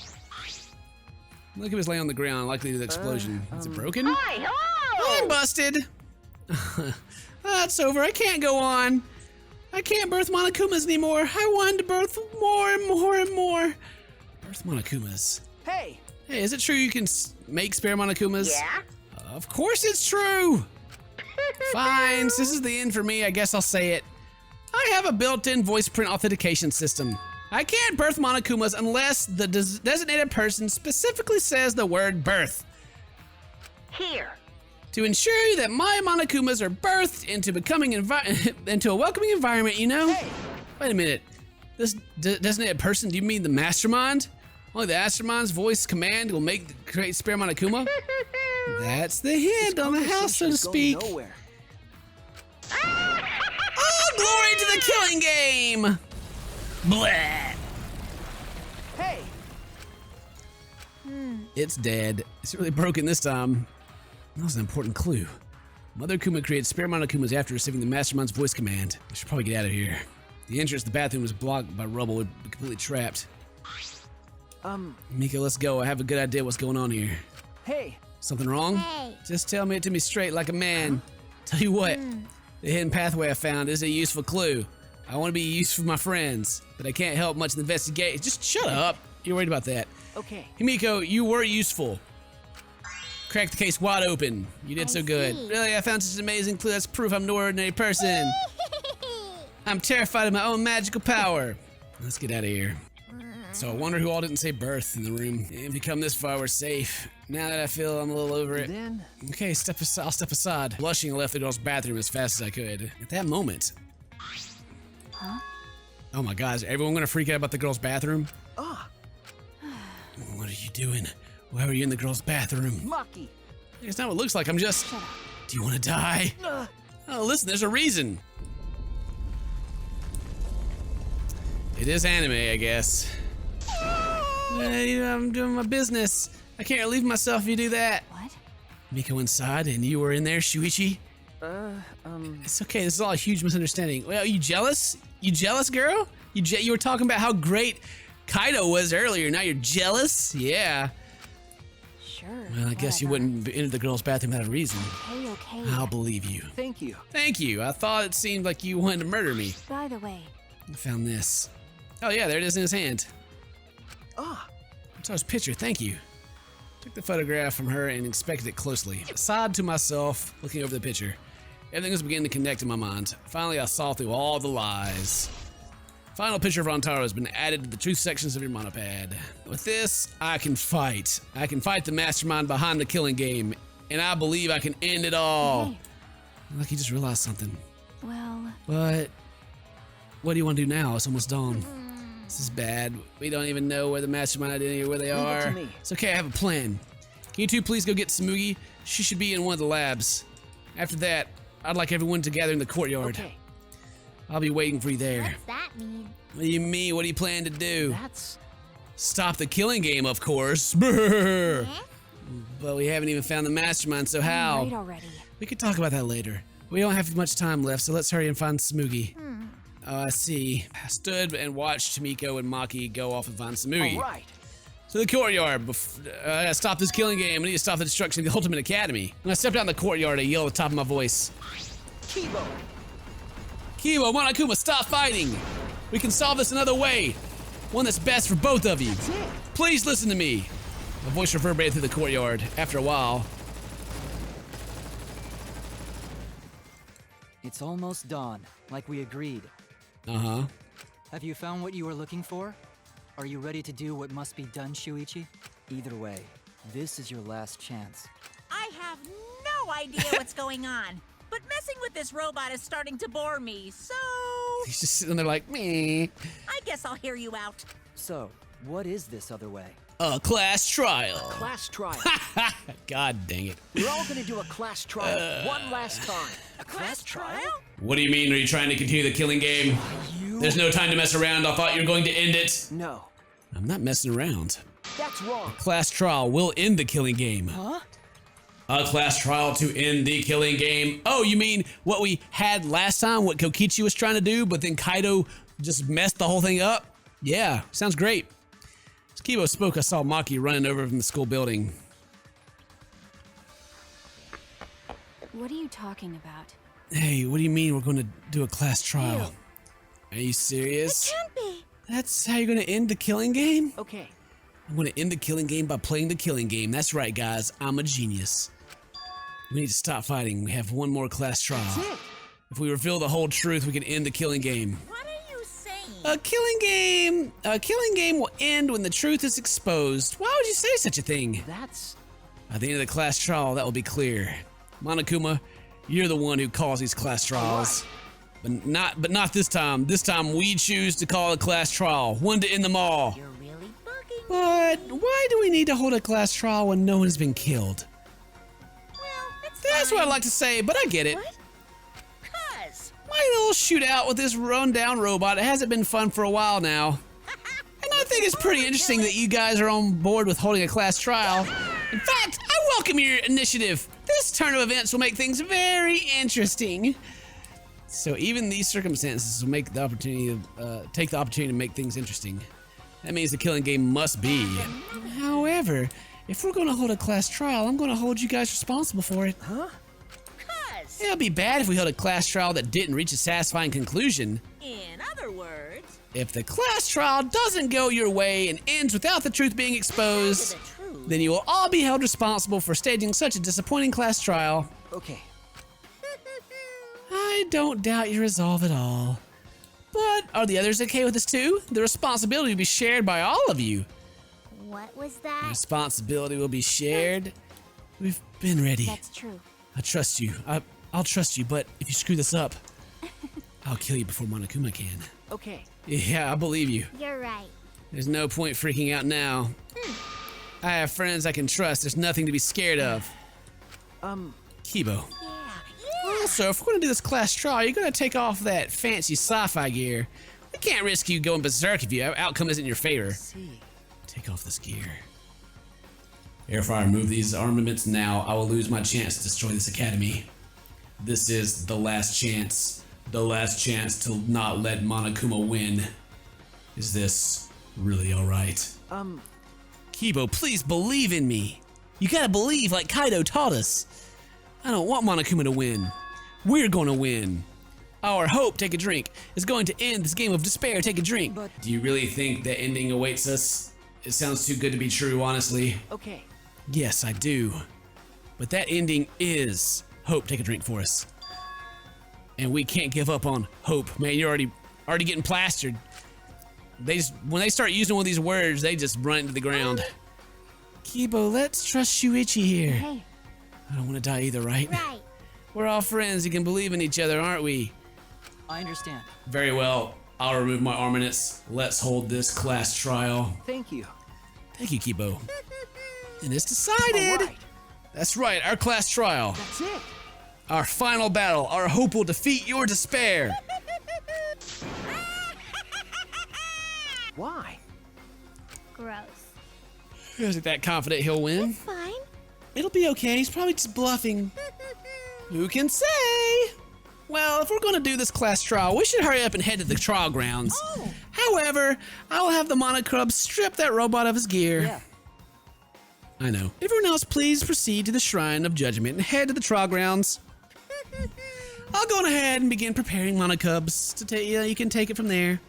Look, he was laying on the ground, likely to the explosion. Is it broken? Hi, hello! I'm busted! It's over. I can't go on. I can't birth Monokumas anymore. I wanted to birth more and more and more. Birth Monokumas. Hey! Hey, is it true you can make spare Monokumas? Yeah? Of course it's true! Fine, since this is the end for me, I guess I'll say it. I have a built-in voice print authentication system. I can't birth Monokumas unless the designated person specifically says the word birth. Here. To ensure that my Monokumas are birthed into becoming into a welcoming environment, you know? Hey! Wait a minute. This designated person, do you mean the mastermind? Only the mastermind's voice command will create spare Monokuma? That's the hint on the house, so to speak. Nowhere. Oh, glory to the killing game! Blah! Hey! It's dead. It's really broken this time. That was an important clue. Mother Kuma created spare Monokumas after receiving the mastermind's voice command. I should probably get out of here. The entrance to the bathroom was blocked by rubble. We'd be completely trapped. Miko, let's go. I have a good idea what's going on here. Hey! Something wrong? Hey. Just tell me it to me straight like a man. Tell you what, the hidden pathway I found is a useful clue. I want to be useful for my friends, but I can't help much in the investigation. Just shut up. You're worried about that. Okay. Himiko, you were useful. Cracked the case wide open. You did so good. see. Really, I found such an amazing clue. That's proof I'm no ordinary person. I'm terrified of my own magical power. Let's get out of here. So I wonder who all didn't say birth in the room. If you come this far, we're safe. Now that I feel I'm a little over it. Then Okay, I'll step aside. Blushing, I left the girl's bathroom as fast as I could. At that moment. Oh my God, is everyone gonna freak out about the girl's bathroom? What are you doing? Why were you in the girl's bathroom? Maki. It's not what it looks like. I'm just. Do you want to die? Oh, listen, there's a reason. It is anime, I guess. You know, I'm doing my business. I can't relieve myself if you do that. What? Miko inside and you were in there, Shuichi? It's okay, this is all a huge misunderstanding. Well, you jealous? You jealous, girl? You were talking about how great Kaido was earlier, now you're jealous? Yeah. Sure. Well, I guess you wouldn't enter the girl's bathroom without a reason. Okay. I'll believe you. Thank you. Thank you. I thought it seemed like you wanted to murder me. By the way. I found this. Oh yeah, there it is in his hand. Ah, Rantaro's picture, thank you. Took the photograph from her and inspected it closely. Sighed to myself, looking over the picture. Everything was beginning to connect in my mind. Finally, I saw through all the lies. Final picture of Rantaro has been added to the truth sections of your monopad. With this, I can fight. I can fight the mastermind behind the killing game, and I believe I can end it all. Hey. Like you just realized something. Well. But what do you want to do now? It's almost dawn. This is bad. We don't even know where the mastermind is or where they Leave it are. to me. It's okay, I have a plan. Can you two please go get Tsumugi? She should be in one of the labs. After that, I'd like everyone to gather in the courtyard. okay. I'll be waiting for you there. What's that mean? What do you mean? What do you plan to do? That's... Stop the killing game, of course. Brr. But we haven't even found the mastermind, so how? Right already. We could talk about that later. We don't have much time left, so let's hurry and find Tsumugi. Oh, I see. I stood and watched Miko and Maki go off and find Tsumugi. All right. To the courtyard. I gotta stop this killing game. I need to stop the destruction of the Ultimate Academy. When I stepped out in the courtyard, I yelled at the top of my voice. Kibo. Kibo, Monokuma, stop fighting! We can solve this another way. One that's best for both of you. That's it. Please listen to me. My voice reverberated through the courtyard. After a while, It's almost dawn, like we agreed. uh-huh. Have you found what you were looking for? Are you ready to do what must be done, Shuichi? Either way, this is your last chance. I have no idea what's going on, but messing with this robot is starting to bore me, so He's just sitting there like, meh. I guess I'll hear you out. So, what is this other way? A class trial. Class trial. God dang it. We're all gonna do a class trial one last time. A class trial? What do you mean? Are you trying to continue the killing game? There's no time to mess around. I thought you were going to end it. No, I'm not messing around. that's wrong. Class trial will end the killing game. Huh? A class trial to end the killing game. Oh, you mean what we had last time, what Kokichi was trying to do, but then Kaido just messed the whole thing up? Yeah, sounds great. As Kibo spoke, I saw Maki running over from the school building. What are you talking about? Hey, what do you mean we're going to do a class trial? Are you serious? Can't be. That's how you're going to end the killing game? Okay, I'm going to end the killing game by playing the killing game. That's right, guys. I'm a genius. We need to stop fighting. We have one more class trial. that's it. If we reveal the whole truth, we can end the killing game. What are you saying? A killing game will end when the truth is exposed. Why would you say such a thing? That's... At the end of the class trial, that will be clear. Monokuma, you're the one who calls these class trials. But not this time. This time we choose to call a class trial. One to end them all. You're really bugging. But why do we need to hold a class trial when no one's been killed? Well, it's That's fine. what I'd like to say, but I get it. What? 'Cause My little shootout with this run-down robot, it hasn't been fun for a while now. And I think it's pretty interesting that you guys are on board with holding a class trial. In fact, I welcome your initiative. This turn of events will make things very interesting. So even these circumstances will make the opportunity take the opportunity to make things interesting. That means the killing game must be. However, if we're going to hold a class trial, I'm going to hold you guys responsible for it. Huh? 'cause It would be bad if we held a class trial that didn't reach a satisfying conclusion. in other words, If the class trial doesn't go your way and ends without the truth being exposed, the truth. then you will all be held responsible for staging such a disappointing class trial. Okay. I don't doubt your resolve at all. But are the others okay with this too? The responsibility will be shared by all of you. What was The that? responsibility will be shared. We've been ready. That's true. I trust you. I'll trust you, but if you screw this up, I'll kill you before Monokuma can. Okay. Yeah, I believe you. You're right. There's no point freaking out now. I have friends I can trust. There's nothing to be scared of. Kibo. Yeah. Also, if we're gonna do this class trial, you're gonna take off that fancy sci-fi gear. I can't risk you going berserk if your outcome isn't in your favor. See. Take off this gear. If I remove these armaments now, I will lose my chance to destroy this academy. This is the last chance. The last chance to not let Monokuma win. Is this really alright? Kibo, please believe in me. You gotta believe like Kaido taught us. I don't want Monokuma to win. We're gonna win. Our hope, take a drink, is going to end this game of despair, take a drink. But- Do you really think the ending awaits us? It sounds too good to be true, honestly. Okay. Yes, I do. But that ending is hope, take a drink for us. And we can't give up on hope. Man, you're already getting plastered. When they start using one of these words, they just run into the ground. Kibo, let's trust Shuichi here. Hey, I don't want to die either, right? right. We're all friends who can believe in each other, aren't we? I understand. Very well. I'll remove my armaments. Let's hold this class trial. Thank you. Thank you, Kibo. And it's decided. All right. That's right, our class trial. That's it. Our final battle. Our hope will defeat your despair. Why? Gross. Isn't that confident he'll win? Fine. It'll be okay. He's probably just bluffing. Who can say? Well, if we're going to do this class trial, we should hurry up and head to the trial grounds. Oh. However, I will have the Monocrub strip that robot of his gear. Yeah. I know. Everyone else, please proceed to the Shrine of Judgment and head to the trial grounds. I'll go on ahead and begin preparing Monocubs to take. You can take it from there.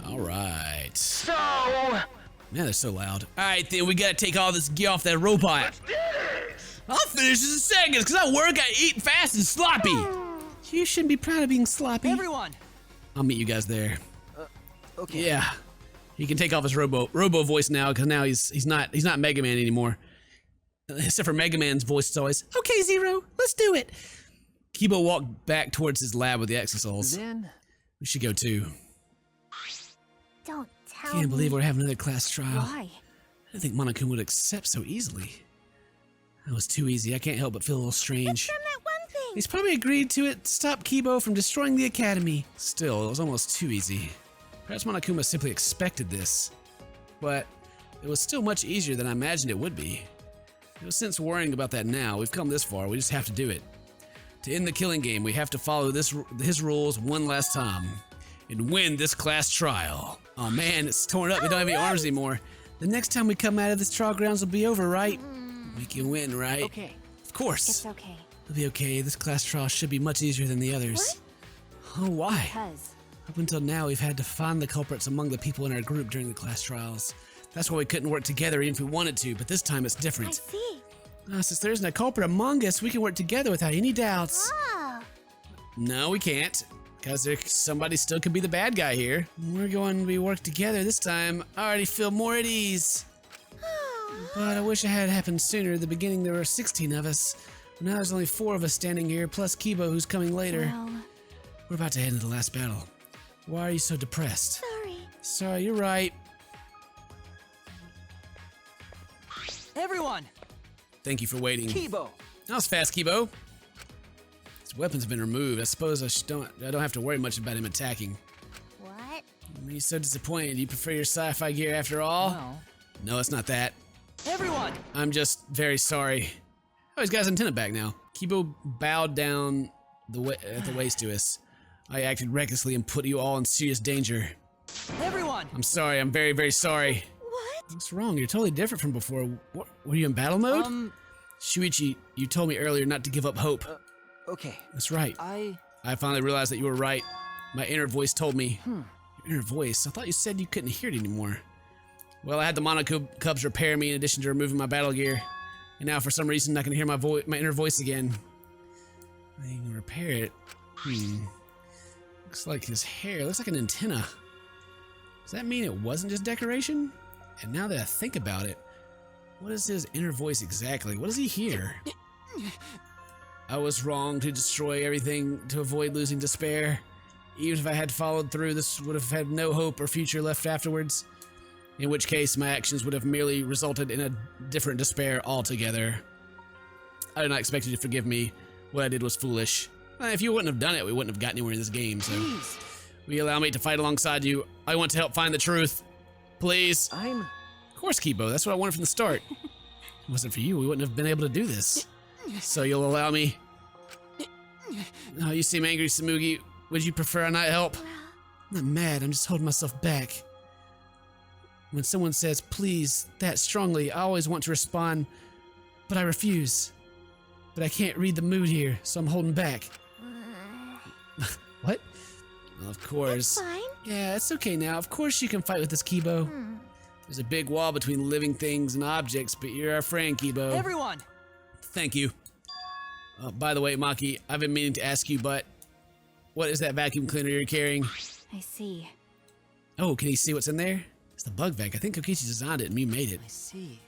All right. So, Man, they're so loud. All right, then we gotta take all this gear off that robot. let's do this. I'll finish this in seconds, cause I work, I eat fast and sloppy. You shouldn't be proud of being sloppy. Everyone! I'll meet you guys there. Okay. Yeah. He can take off his robo voice now, cause now he's not Mega Man anymore. Except for Mega Man's voice is always, okay, Zero, let's do it. Kibo walked back towards his lab with the exosols. Then We should go too. Don't tell Can't believe me. we're having another class trial. Why? I didn't think Monokuma would accept so easily. That was too easy. I can't help but feel a little strange. From that one thing. He's probably agreed to it to stop Kibo from destroying the academy. Still, it was almost too easy. Perhaps Monokuma simply expected this. But it was still much easier than I imagined it would be. No sense worrying about that now. We've come this far. We just have to do it. To end the killing game, we have to follow his rules one last time and win this class trial. Oh man, it's torn up. We don't have any arms anymore. The next time we come out of this trial grounds will be over, right? We can win, right? okay. Of course. It's okay. It'll be okay. This class trial should be much easier than the others. Oh, why? Because. Up until now, we've had to find the culprits among the people in our group during the class trials. That's why we couldn't work together even if we wanted to, but this time it's I different. see. Since there isn't a culprit among us, we can work together without any doubts. Oh. No, we can't. Because somebody still could be the bad guy here. We're going to be work together this time. I already feel more at ease. But I wish it had happened sooner. At the beginning, there were 16 of us. Now there's only 4 of us standing here, plus Kibo, who's coming later. Well, We're about to head into the last battle. Why are you so depressed? sorry. Sorry, you're right. Everyone! Thank you for waiting. Kibo. That was fast, Kibo. His weapons have been removed. I suppose I don't have to worry much about him attacking. What? I mean, you're so disappointed. You prefer your sci-fi gear after all? Well, No, it's not that. everyone! I'm just very sorry. Oh, he's got his antenna back now. Kibo bowed down at the waist to us. I acted recklessly and put you all in serious danger. Everyone! I'm sorry. I'm very, very sorry. What? What's wrong? You're totally different from before. What, were you in battle mode? Shuichi, you told me earlier not to give up hope. Okay. That's right. I finally realized that you were right. My inner voice told me. Your inner voice? I thought you said you couldn't hear it anymore. Well, I had the Monocubs repair me in addition to removing my battle gear. And now for some reason I can hear my inner voice again. I can repair it. Looks like his hair. Looks like an antenna. Does that mean it wasn't just decoration? And now that I think about it, what is his inner voice exactly? What does he hear? I was wrong to destroy everything to avoid losing despair. Even if I had followed through, this would have had no hope or future left afterwards. In which case, my actions would have merely resulted in a different despair altogether. I did not expect you to forgive me. What I did was foolish. If you wouldn't have done it, we wouldn't have gotten anywhere in this game, so. Please. Will you allow me to fight alongside you? I want to help find the truth. Please. I'm... Of course, Kibo. That's what I wanted from the start. If it wasn't for you, we wouldn't have been able to do this. So you'll allow me? Oh, you seem angry, Samugi. Would you prefer I not help? I'm not mad. I'm just holding myself back. When someone says please that strongly, I always want to respond, but I refuse. But I can't read the mood here, so I'm holding back. What? Well, of course. That's fine. Yeah, it's okay now. Of course you can fight with this, Kibo. There's a big wall between living things and objects, but you're our friend, Kibo. Everyone! Thank you. By the way, Maki, I've been meaning to ask you, but what is that vacuum cleaner you're carrying? I see. Oh, can you see what's in there? It's the bug vac. I think Kokichi designed it and you made it. I see.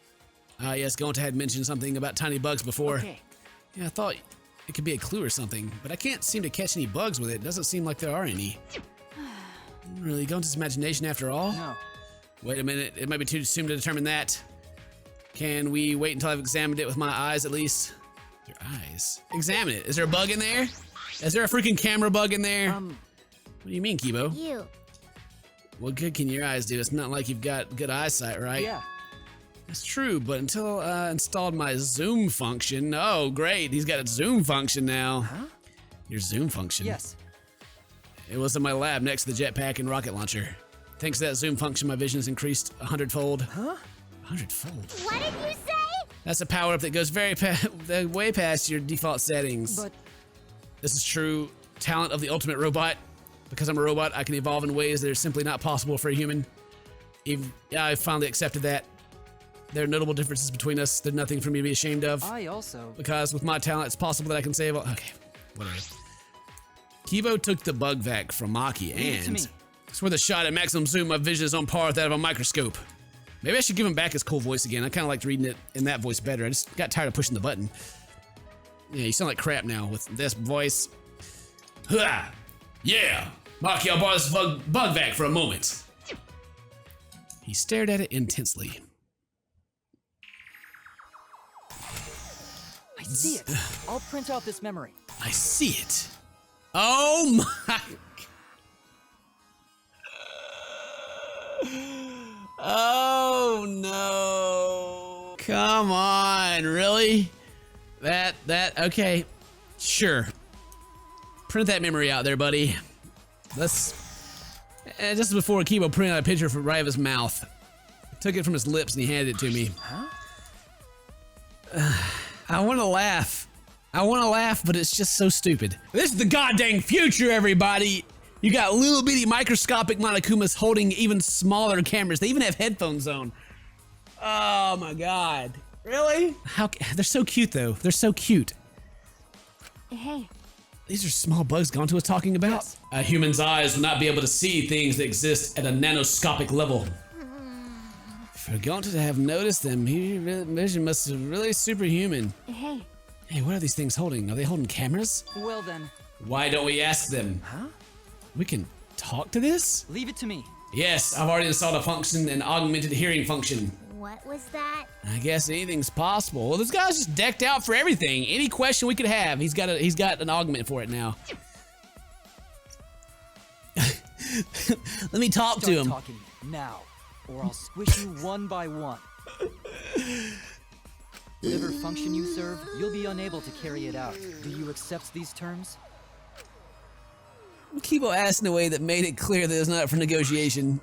Yes, Gonta had mentioned something about tiny bugs before. Okay. Yeah, I thought it could be a clue or something, but I can't seem to catch any bugs with it. It doesn't seem like there are any. Really, Gonta's imagination after all? No. Wait a minute, it might be too soon to determine that. Can we wait until I've examined it with my eyes at least? Your eyes? Examine it. Is there a bug in there? Is there a freaking camera bug in there? What do you mean, Kibo? You. What good can your eyes do? It's not like you've got good eyesight, right? Yeah. That's true, but until I installed my zoom function. Oh, great. He's got a zoom function now. Huh? Your zoom function? Yes. It was in my lab next to the jetpack and rocket launcher. Thanks to that zoom function, my vision has increased 100-fold. Huh? 100-fold? What did you say? That's a power-up that goes way past your default settings. But This is true talent of the ultimate robot. Because I'm a robot, I can evolve in ways that are simply not possible for a human. I finally accepted that. There are notable differences between us. There's nothing for me to be ashamed of. I also... Because with my talent, it's possible that I can save all... Okay, whatever. Kibo took the bug vac from Maki, Leave it to and... me. It's worth a shot at maximum zoom. My vision is on par with that of a microscope. Maybe I should give him back his cool voice again. I kind of liked reading it in that voice better. I just got tired of pushing the button. Yeah, you sound like crap now with this voice. Huh. Yeah! Maki, I'll borrow this bug vac for a moment. He stared at it intensely. I see it. I'll print out this memory. I see it. Oh my... Oh no. Come on, really? Okay. Sure. Print that memory out there, buddy. Let's... just before Kibo printed out a picture from right of his mouth. Took it from his lips and he handed it to me. Huh? I want to laugh. But it's just so stupid. This is the goddamn future, everybody. You got little bitty microscopic Monokumas holding even smaller cameras. They even have headphones on. Oh my god. Really? They're so cute though. They're so cute. Hey. These are small bugs Gonta was talking about. Yes. A human's eyes will not be able to see things that exist at a nanoscopic level. For Gonta to have noticed them, his vision must be really superhuman. Hey. Hey, what are these things holding? Are they holding cameras? Well then. Why don't we ask them? Huh? We can talk to this? Leave it to me. Yes, I've already installed a function, an augmented hearing function. What was that? I guess anything's possible. Well, this guy's just decked out for everything. Any question we could have, he's got an augment for it now. Let me talk to him. Start talking now, or I'll squish you one by one. Whatever function you serve, you'll be unable to carry it out. Do you accept these terms? Kibo asked in a way that made it clear that it was not for negotiation.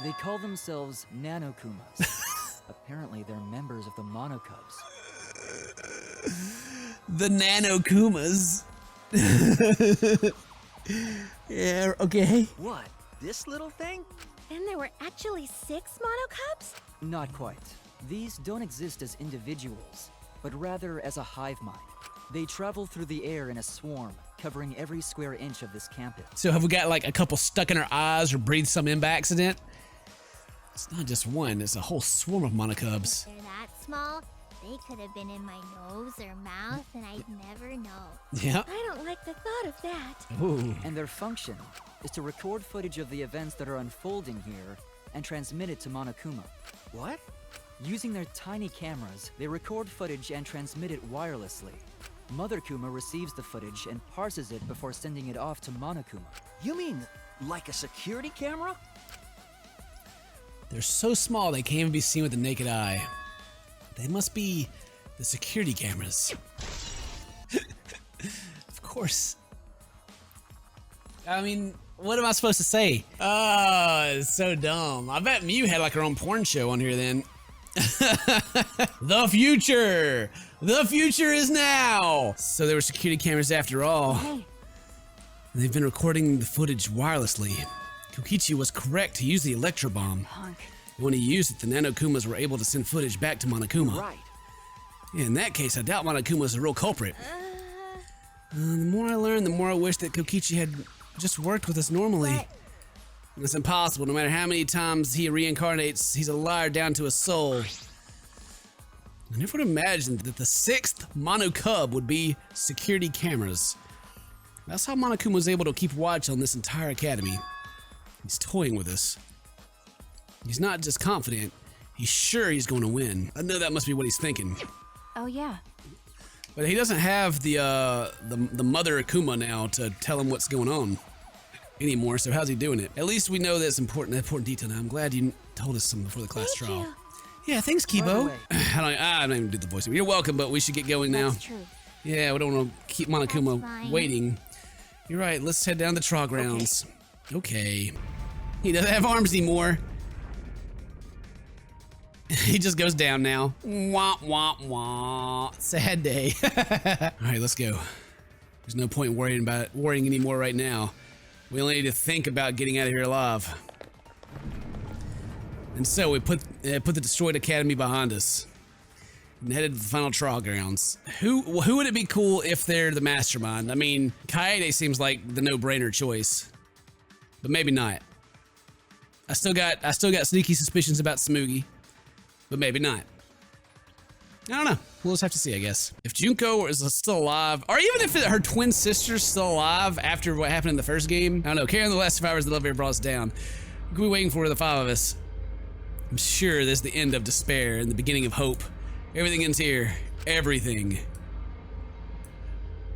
They call themselves Nanokumas. Apparently, they're members of the Monokubs. The Nanokumas. Yeah, okay. What? This little thing? And there were actually 6 monocubs? Not quite. These don't exist as individuals, but rather as a hive mind. They travel through the air in a swarm, covering every square inch of this campus. So have we got like a couple stuck in our eyes or breathed some in by accident? It's not just one, it's a whole swarm of monocubs. They're that small, they could have been in my nose or mouth and I'd never know. Yeah. I don't like the thought of that. Ooh. And their function is to record footage of the events that are unfolding here and transmit it to Monokuma. What? Using their tiny cameras, they record footage and transmit it wirelessly. Mother Kuma receives the footage and parses it before sending it off to Monokuma. You mean like a security camera? They're so small they can't even be seen with the naked eye. They must be the security cameras. Of course. I mean, what am I supposed to say? Oh, it's so dumb. I bet Mew had like her own porn show on here then. The future! The future is now! So there were security cameras after all. Hey, They've been recording the footage wirelessly. Kokichi was correct to use the electro bomb. punk. When he used it, the Nanokumas were able to send footage back to Monokuma. Right. Yeah, in that case, I doubt Monokuma is the real culprit. The more I learn, the more I wish that Kokichi had just worked with us normally. What? It's impossible. No matter how many times he reincarnates, he's a liar down to his soul. I never would imagine that the 6th Mono Cub would be security cameras. That's how Monokuma was able to keep watch on this entire academy. He's toying with us. He's not just confident, he's sure he's going to win. I know that must be what he's thinking. Oh yeah. But he doesn't have the mother Akuma now to tell him what's going on anymore, so how's he doing it? At least we know that's important detail now. I'm glad you told us some before the class Thank trial. you. Yeah, thanks, By the Kibo. way- I don't even do the voice. You're welcome, but we should get going now. That's true. Yeah, we don't want to keep Monokuma That's fine. waiting. You're right, let's head down the trial grounds. Okay. He doesn't have arms anymore. He just goes down now. Wah, wah, wah. Sad day. All right, let's go. There's no point worrying anymore right now. We only need to think about getting out of here alive. And so we put the destroyed academy behind us and headed to the final trial grounds. Who would it be cool if they're the mastermind? I mean, Kaede seems like the no-brainer choice, but maybe not. I still got sneaky suspicions about Smoogie, but maybe not. I don't know. We'll just have to see, I guess. If Junko is still alive, or even if her twin sister's still alive after what happened in the first game, I don't know. Carrying the last survivors, the elevator brought us down. What are we waiting for, the 5 of us? I'm sure this is the end of despair and the beginning of hope. Everything ends here. Everything.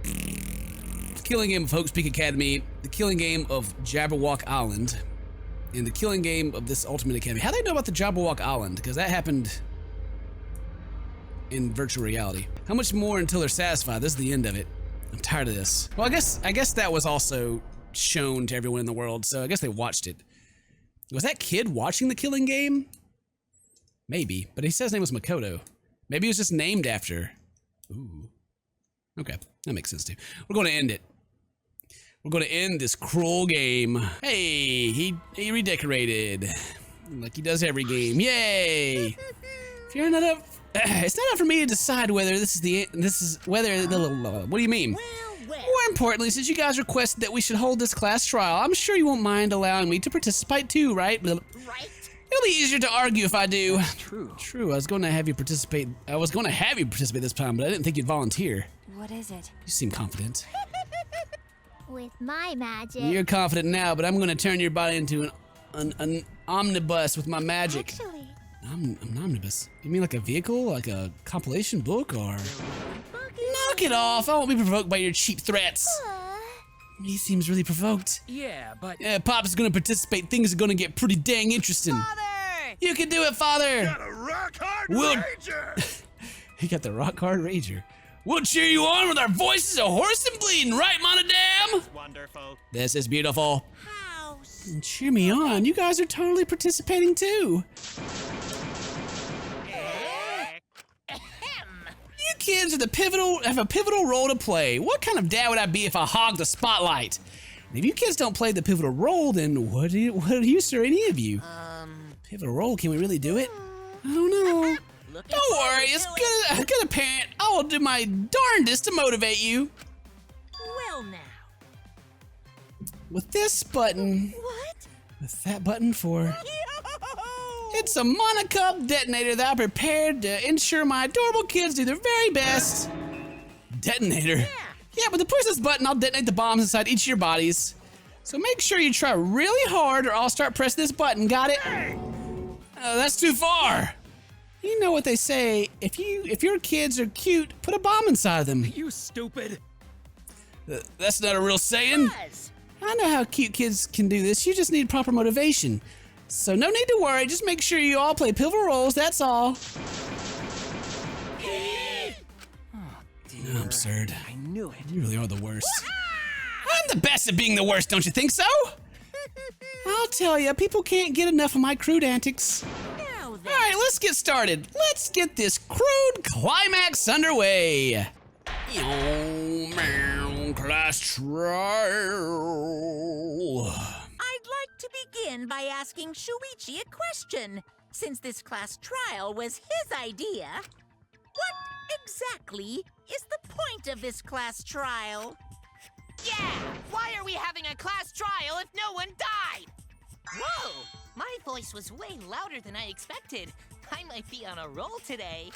The killing game of Hope's Peak Academy, the killing game of Jabberwock Island, and the killing game of this Ultimate Academy. How do they know about the Jabberwock Island? Because that happened in virtual reality. How much more until they're satisfied? This is the end of it. I'm tired of this. Well, I guess that was also shown to everyone in the world, so I guess they watched it. Was that kid watching the killing game? Maybe, but he said his name was Makoto. Maybe he was just named after. Ooh. Okay, that makes sense too. We're going to end it. We're going to end this cruel game. Hey, he redecorated. Like he does every game. Yay! If you're not up, it's not up for me to decide whether what do you mean? Well. More importantly, since you guys requested that we should hold this class trial, I'm sure you won't mind allowing me to participate too, right? Right? It'll be easier to argue if I do. True. True, I was going to have you participate this time, but I didn't think you'd volunteer. What is it? You seem confident. With my magic. You're confident now, but I'm going to turn your body into an omnibus with my magic. Actually, An omnibus? You mean like a vehicle? Like a compilation book, or? Knock it off! I won't be provoked by your cheap threats. He seems really provoked. Yeah, but Yeah, Pop's gonna participate. Things are gonna get pretty dang interesting. Father! You can do it, Father! Got a rock hard We'll- ranger. He got the rock hard rager. We'll cheer you on with our voices of hoarse and bleeding, right, Monodam? Wonderful. This is beautiful. How And cheer me on. You guys are totally participating too. You kids are have a pivotal role to play. What kind of dad would I be if I hogged the spotlight? And if you kids don't play the pivotal role, then what do you, sir, any of you? Pivotal role, can we really do it? I don't know. Don't worry, as good a parent, I will do my darndest to motivate you. well now? With this button. what? With that button for... It's a Monocup detonator that I prepared to ensure my adorable kids do their very best. Detonator? Yeah, but to push this button, I'll detonate the bombs inside each of your bodies. So make sure you try really hard or I'll start pressing this button, got it? That's too far. You know what they say, if your kids are cute, put a bomb inside of them. You stupid. That's not a real saying. Yes. I know how cute kids can do this. You just need proper motivation. So no need to worry. Just make sure you all play pivotal roles. That's all. Oh, absurd. I knew it. You really are the worst. I'm the best at being the worst, don't you think so? I'll tell you, people can't get enough of my crude antics. Now All then. right, let's get started. Let's get this crude climax underway. Class trial. I'd like to begin by asking Shuichi a question. Since this class trial was his idea, what exactly is the point of this class trial? Yeah! Why are we having a class trial if no one died? Whoa! My voice was way louder than I expected. I might be on a roll today.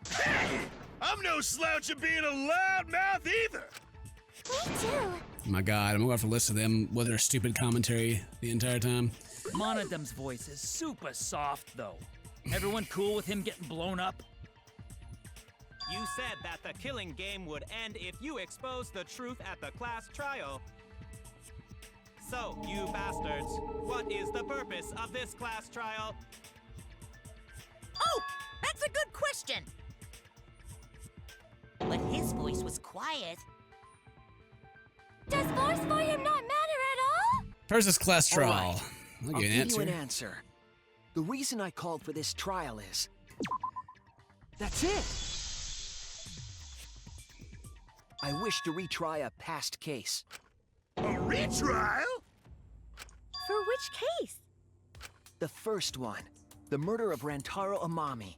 Hey! I'm no slouch at being a loudmouth either! Me too. Oh my God, I'm gonna have to listen to them with their stupid commentary the entire time. Monodem's voice is super soft, though. Everyone cool with him getting blown up? You said that the killing game would end if you exposed the truth at the class trial. So, you bastards, what is the purpose of this class trial? Oh, that's a good question. But his voice was quiet. Does force volume not matter at all? First is class All trial. right. I'll I'll give you give an you an answer. answer. The reason I called for this trial is... That's it! I wish to retry a past case. A retrial? For which case? The first one, the murder of Rantaro Amami.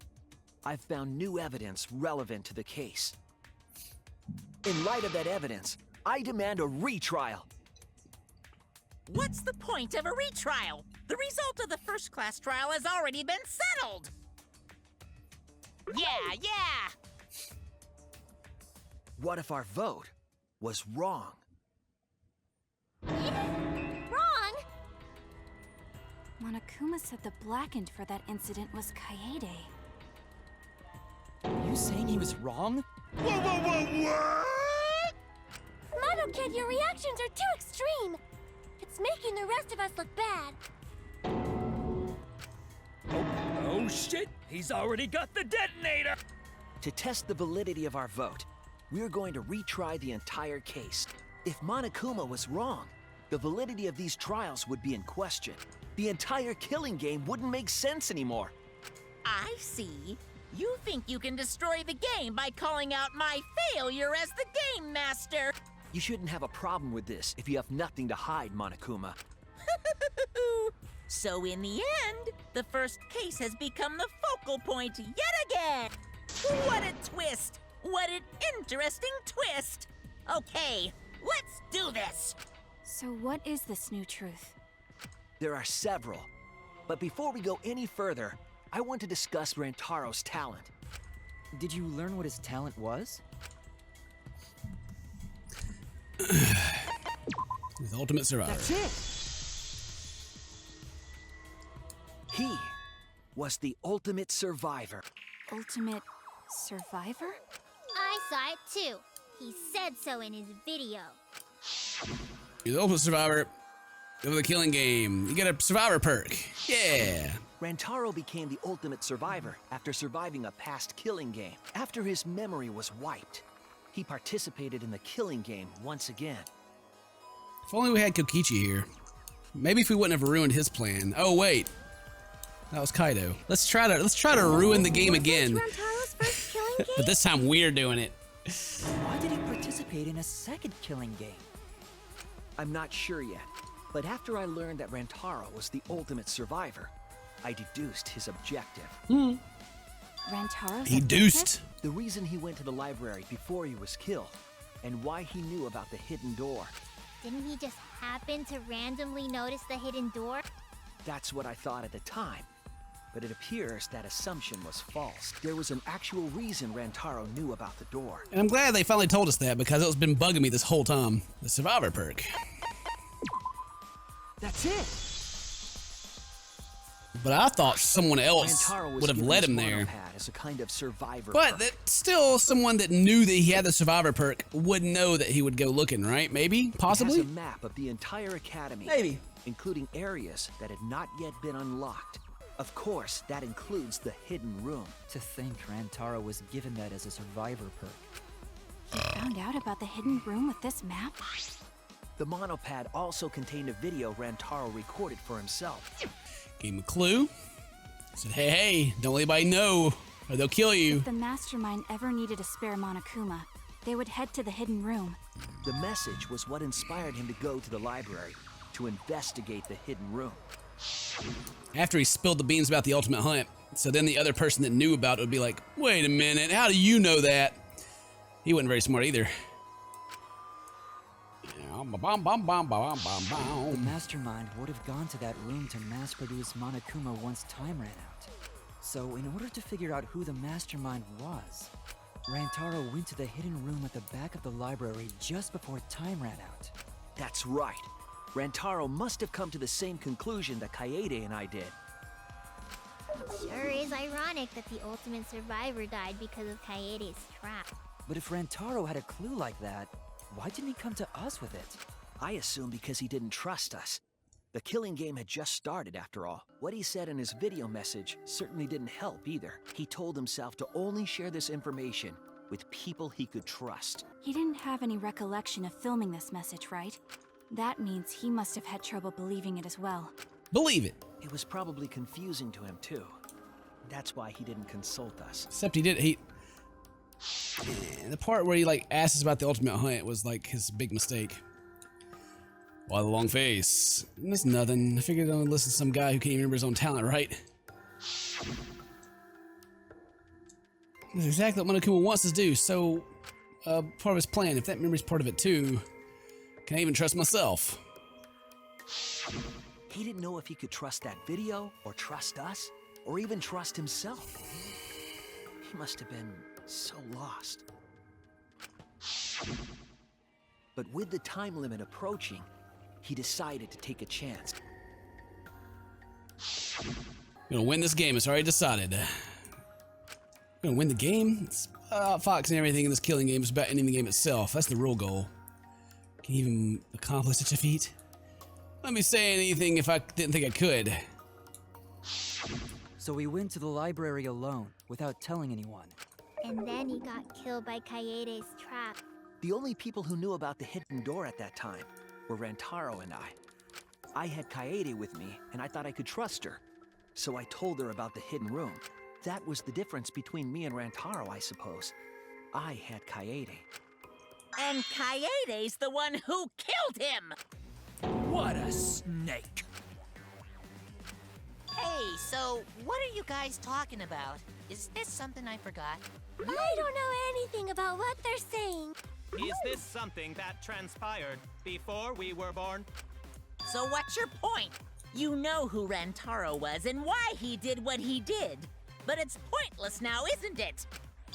I've found new evidence relevant to the case. In light of that evidence, I demand a retrial. What's the point of a retrial? The result of the first class trial has already been settled. Yeah! What if our vote was wrong? Wrong. Monokuma said the blackened for that incident was Kaede. Are you saying he was wrong? What? Mono Kid, your reactions are too extreme. It's making the rest of us look bad. Oh shit! He's already got the detonator! To test the validity of our vote, we're going to retry the entire case. If Monokuma was wrong, the validity of these trials would be in question. The entire killing game wouldn't make sense anymore. I see. You think you can destroy the game by calling out my failure as the game master. You shouldn't have a problem with this if you have nothing to hide, Monokuma. So in the end, the first case has become the focal point yet again. What a twist! What an interesting twist! Okay, let's do this! So what is this new truth? There are several. But before we go any further, I want to discuss Rantaro's talent. Did you learn what his talent was? The ultimate survivor. That's it! He was the ultimate survivor. Ultimate survivor? I saw it too. He said so in his video. You're the ultimate survivor of the killing game. You get a survivor perk. Yeah. Rantaro became the ultimate survivor after surviving a past killing game. After his memory was wiped, he participated in the killing game once again. If only we had Kokichi here. Maybe if we wouldn't have ruined his plan. Oh wait, that was Kaido. Let's try to ruin the game again. Rantaro's first killing game? But this time we're doing it. Why did he participate in a second killing game? I'm not sure yet, but after I learned that Rantaro was the ultimate survivor, I deduced his objective. Rantaro's He objective? deuced. The reason he went to the library before he was killed, and why he knew about the hidden door. Didn't he just happen to randomly notice the hidden door? That's what I thought at the time. But it appears that assumption was false. There was an actual reason Rantaro knew about the door. And I'm glad they finally told us that because it's been bugging me this whole time. The survivor perk. That's it! but I thought someone else Rantaro was would have given led his him there. monopad as a kind of survivor But perk. that still, someone that knew that he had the survivor perk would know that he would go looking, right? Maybe? Possibly? It has a map of the entire academy. Maybe. Including areas that had not yet been unlocked. Of course, that includes the hidden room. To think Rantaro was given that as a survivor perk. You found out about the hidden room with this map? The monopad also contained a video Rantaro recorded for himself. Gave him a clue. Said, hey, don't let anybody know, or they'll kill you. If the mastermind ever needed a spare Monokuma, they would head to the hidden room. The message was what inspired him to go to the library to investigate the hidden room. After he spilled the beans about the ultimate hunt, so then the other person that knew about it would be like, wait a minute, how do you know that? He wasn't very smart either. The mastermind would have gone to that room to mass-produce Monokuma once time ran out. So in order to figure out who the mastermind was, Rantaro went to the hidden room at the back of the library just before time ran out. That's right. Rantaro must have come to the same conclusion that Kaede and I did. Sure is ironic that the ultimate survivor died because of Kaede's trap. But if Rantaro had a clue like that, why didn't he come to us with it? I assume because he didn't trust us. The killing game had just started, after all. What he said in his video message certainly didn't help either. He told himself to only share this information with people he could trust. He didn't have any recollection of filming this message, right? That means he must have had trouble believing it as well. Believe it. It was probably confusing to him too. That's why he didn't consult us. Except he did, the part where he like asks about the ultimate hunt was like his big mistake. Why the long face? That's nothing. I figured I'd only listen to some guy who can't even remember his own talent, right? That's exactly what Monokuma wants us to do, so part of his plan, if that memory's part of it too, can I even trust myself? He didn't know if he could trust that video, or trust us, or even trust himself. He must have been so lost. But with the time limit approaching, he decided to take a chance. I'm gonna win this game, it's already decided. I'm gonna win the game? It's Fox and everything in this killing game is about ending the game itself. That's the real goal. Can you even accomplish such a feat? Let me say anything if I didn't think I could. So we went to the library alone, without telling anyone. And then he got killed by Kaede's trap. The only people who knew about the hidden door at that time were Rantaro and I. I had Kaede with me, and I thought I could trust her. So I told her about the hidden room. That was the difference between me and Rantaro, I suppose. I had Kaede. And Kaede's the one who killed him! What a snake! Hey, so what are you guys talking about? Is this something I forgot? I don't know anything about what they're saying. Is this something that transpired before we were born? So what's your point? You know who Rantaro was and why he did what he did. But it's pointless now, isn't it?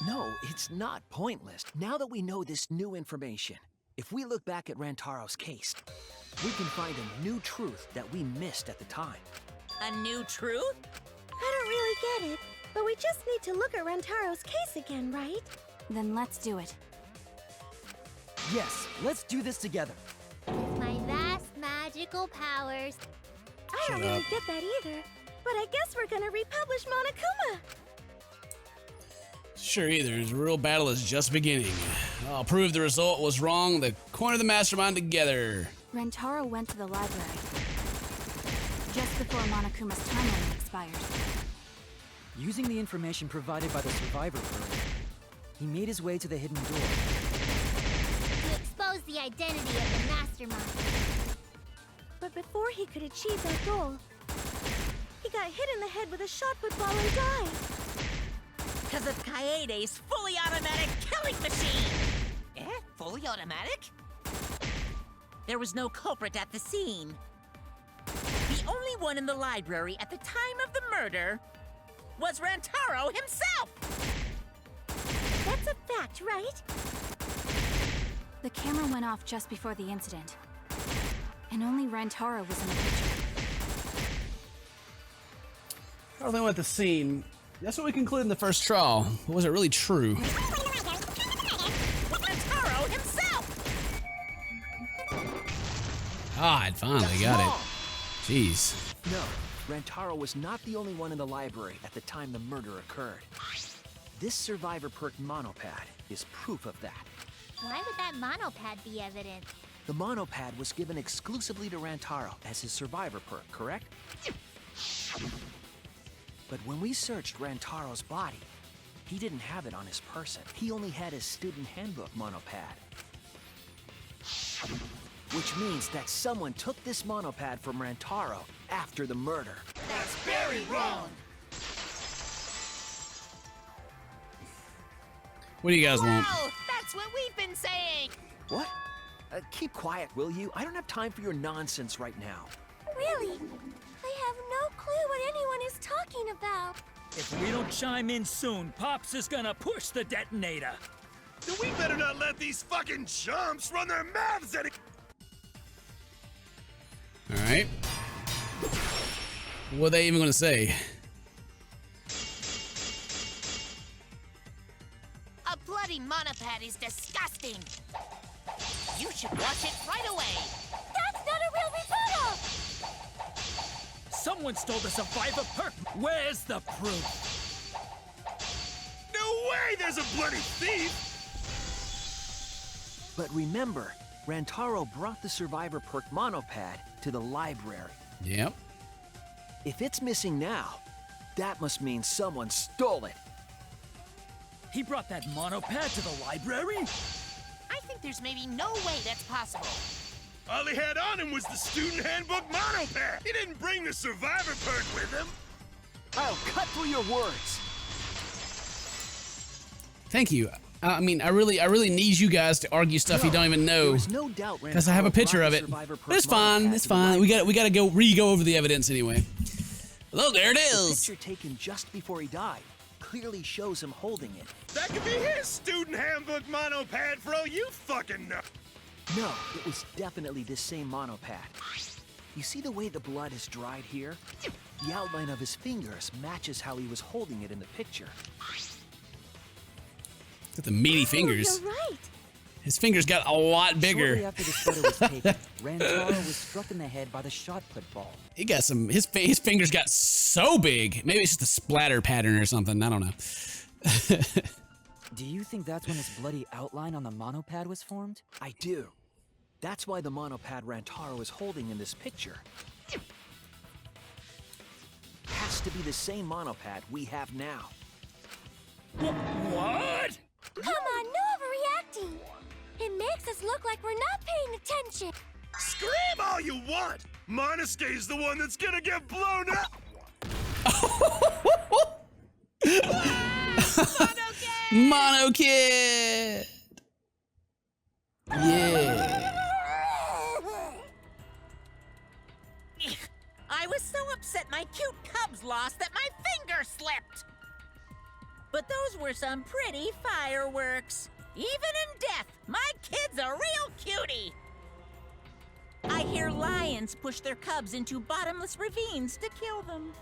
No, it's not pointless. Now that we know this new information, if we look back at Rantaro's case, we can find a new truth that we missed at the time. A new truth? I don't really get it, but we just need to look at Rantaro's case again, right? Then let's do it. Yes, let's do this together. With my vast magical powers. I Shut don't really up. get that either, but I guess we're gonna republish Monokuma. Sure either, the real battle is just beginning. I'll prove the result was wrong, the corner the mastermind together. Rantaro went to the library just before Monokuma's timeline expired. Using the information provided by the survivor perk, he made his way to the hidden door. To expose the identity of the mastermind. But before he could achieve that goal, he got hit in the head with a shot put ball and died. Because of Kaede's fully automatic killing machine! Fully automatic? There was no culprit at the scene. The only one in the library at the time of the murder was Rantaro himself! That's a fact, right? The camera went off just before the incident, and only Rantaro was in the picture. How do they want the scene? That's what we concluded in the first trial. But was it really true? Rantaro himself! God, finally got it. Jeez. No, Rantaro was not the only one in the library at the time the murder occurred. This survivor perk monopad is proof of that. Why would that monopad be evident? The monopad was given exclusively to Rantaro as his survivor perk, correct? But when we searched Rantaro's body, he didn't have it on his person. He only had his student handbook monopad. Which means that someone took this monopad from Rantaro after the murder. That's very wrong! What do you guys want? Wow, that's what we've been saying. What? Keep quiet, will you? I don't have time for your nonsense right now. Really? I have no clue what anyone is talking about. If we don't chime in soon, Pops is gonna push the detonator. Then we better not let these fucking chumps run their mouths at it. All right. What are they even gonna say? A bloody monopad is disgusting. You should wash it right away. That's not a real rebuttal! Someone stole the survivor perk. Where's the proof? No way there's a bloody thief! But remember, Rantaro brought the survivor perk monopad to the library. Yep. If it's missing now, that must mean someone stole it. He brought that monopad to the library? I think there's maybe no way that's possible. All he had on him was the student handbook monopad. He didn't bring the survivor perk with him. I'll cut through your words. Thank you. I mean, I really need you guys to argue stuff you don't even know. There's no doubt Because I have a picture of it. But it's fine. It's fine. We gotta go re-go over the evidence anyway. Look, there it The is. picture taken just before he died clearly shows him holding it. That could be his student handbook monopad for all you fucking know. No, it was definitely this same monopad. You see the way the blood is dried here? The outline of his fingers matches how he was holding it in the picture. Got the meaty fingers. You're right. His fingers got a lot bigger. Shortly after this photo was taken, Rantaro was struck in the head by the shot put ball. He got some. His fingers got so big. Maybe it's just a splatter pattern or something. I don't know. Do you think that's when his bloody outline on the monopad was formed? I do. That's why the monopad Rantaro is holding in this picture has to be the same monopad we have now. What? Come on, no overreacting. It makes us look like we're not paying attention. Scream all you want. Monosuke's the one that's gonna get blown up. Mono Kid. Yeah. I was so upset my cute cubs lost that my finger slipped. But those were some pretty fireworks. Even in death, my kid's a real cutie. I hear lions push their cubs into bottomless ravines to kill them.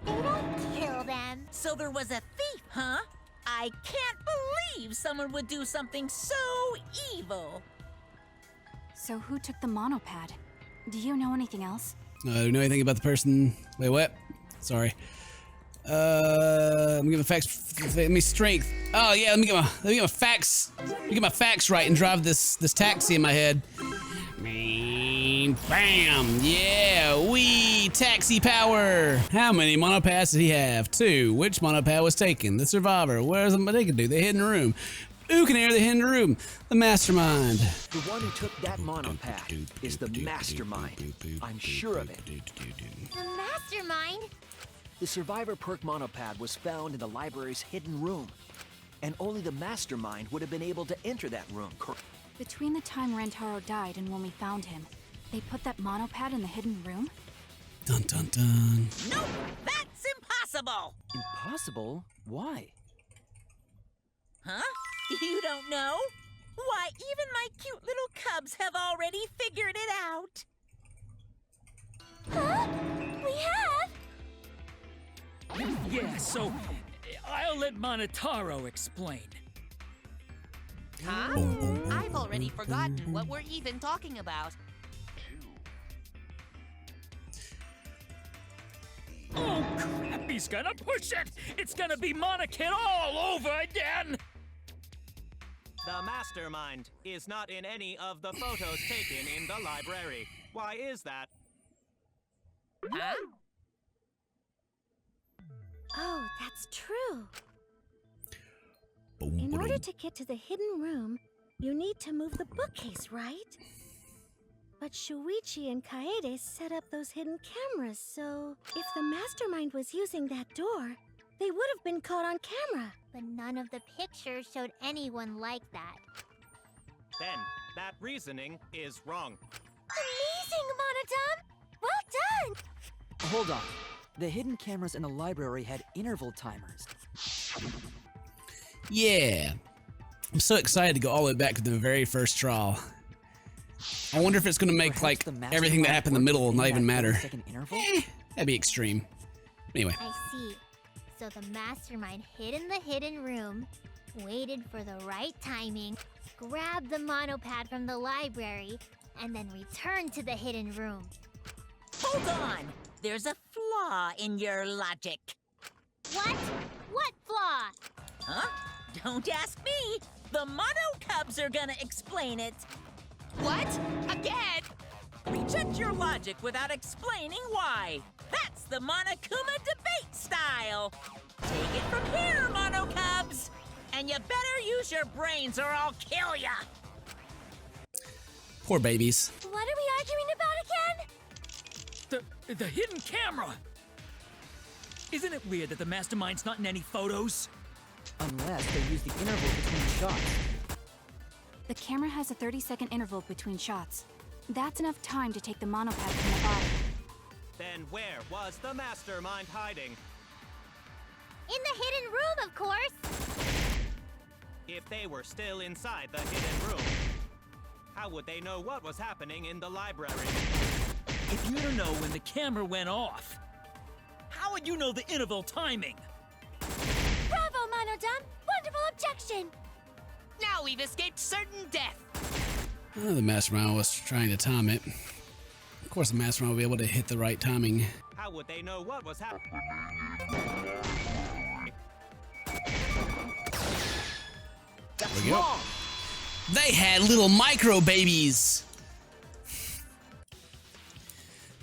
They don't kill them. So there was a thief, huh? I can't believe someone would do something so evil. So who took the monopad? Do you know anything else? I don't know anything about the person. Wait, what? Sorry. Let me get my facts. Let me strength. Oh yeah, let me get my facts. Let me get my facts right and drive this taxi in my head. Bam! Yeah, wee taxi power. How many monopads did he have? 2. Which monopad was taken? The survivor. Where's the they can do? The hidden room. Who can enter the hidden room? The mastermind. The one who took that monopad is the mastermind. I'm sure of it. The mastermind? The survivor perk monopad was found in the library's hidden room, and only the mastermind would have been able to enter that room. Between the time Rantaro died and when we found him, they put that monopad in the hidden room? Dun dun dun. Nope, that's impossible. Impossible? Why? Huh? You don't know? Why, even my cute little cubs have already figured it out. Huh? We have? Yeah, so I'll let Rantaro explain. Huh? I've already forgotten what we're even talking about. Oh crap, he's gonna push it! It's gonna be Monokid all over again! The mastermind is not in any of the photos taken in the library. Why is that? Huh? Oh, that's true. In order to get to the hidden room, you need to move the bookcase, right? But Shuichi and Kaede set up those hidden cameras, so if the mastermind was using that door, they would have been caught on camera. But none of the pictures showed anyone like that. Then, that reasoning is wrong. Amazing, Monodum! Well done! Hold on. The hidden cameras in the library had interval timers. Yeah. I'm so excited to go all the way back to the very first trial. I wonder if it's going to make, like, everything that happened in the middle not even matter. That'd be extreme. Anyway. I see. So the mastermind hid in the hidden room, waited for the right timing, grabbed the monopad from the library, and then returned to the hidden room. Hold on! There's a flaw in your logic. What? What flaw? Huh? Don't ask me! The Mono Cubs are gonna explain it! What? Again? Reject your logic without explaining why! That's the Monokuma debate style! Take it from here, Mono Cubs! And you better use your brains or I'll kill ya! Poor babies. What are we arguing about again? The hidden camera! Isn't it weird that the mastermind's not in any photos? Unless they use the interval between shots. The camera has a 30-second interval between shots. That's enough time to take the monopad from the body. Then where was the mastermind hiding? In the hidden room, of course! If they were still inside the hidden room, how would they know what was happening in the library? If you don't know when the camera went off, how would you know the interval timing? Bravo, Monodum! Wonderful objection! Now we've escaped certain death. Oh, the mastermind was trying to time it. Of course, the mastermind will be able to hit the right timing. How would they know what was happening? There we go. They had little micro babies.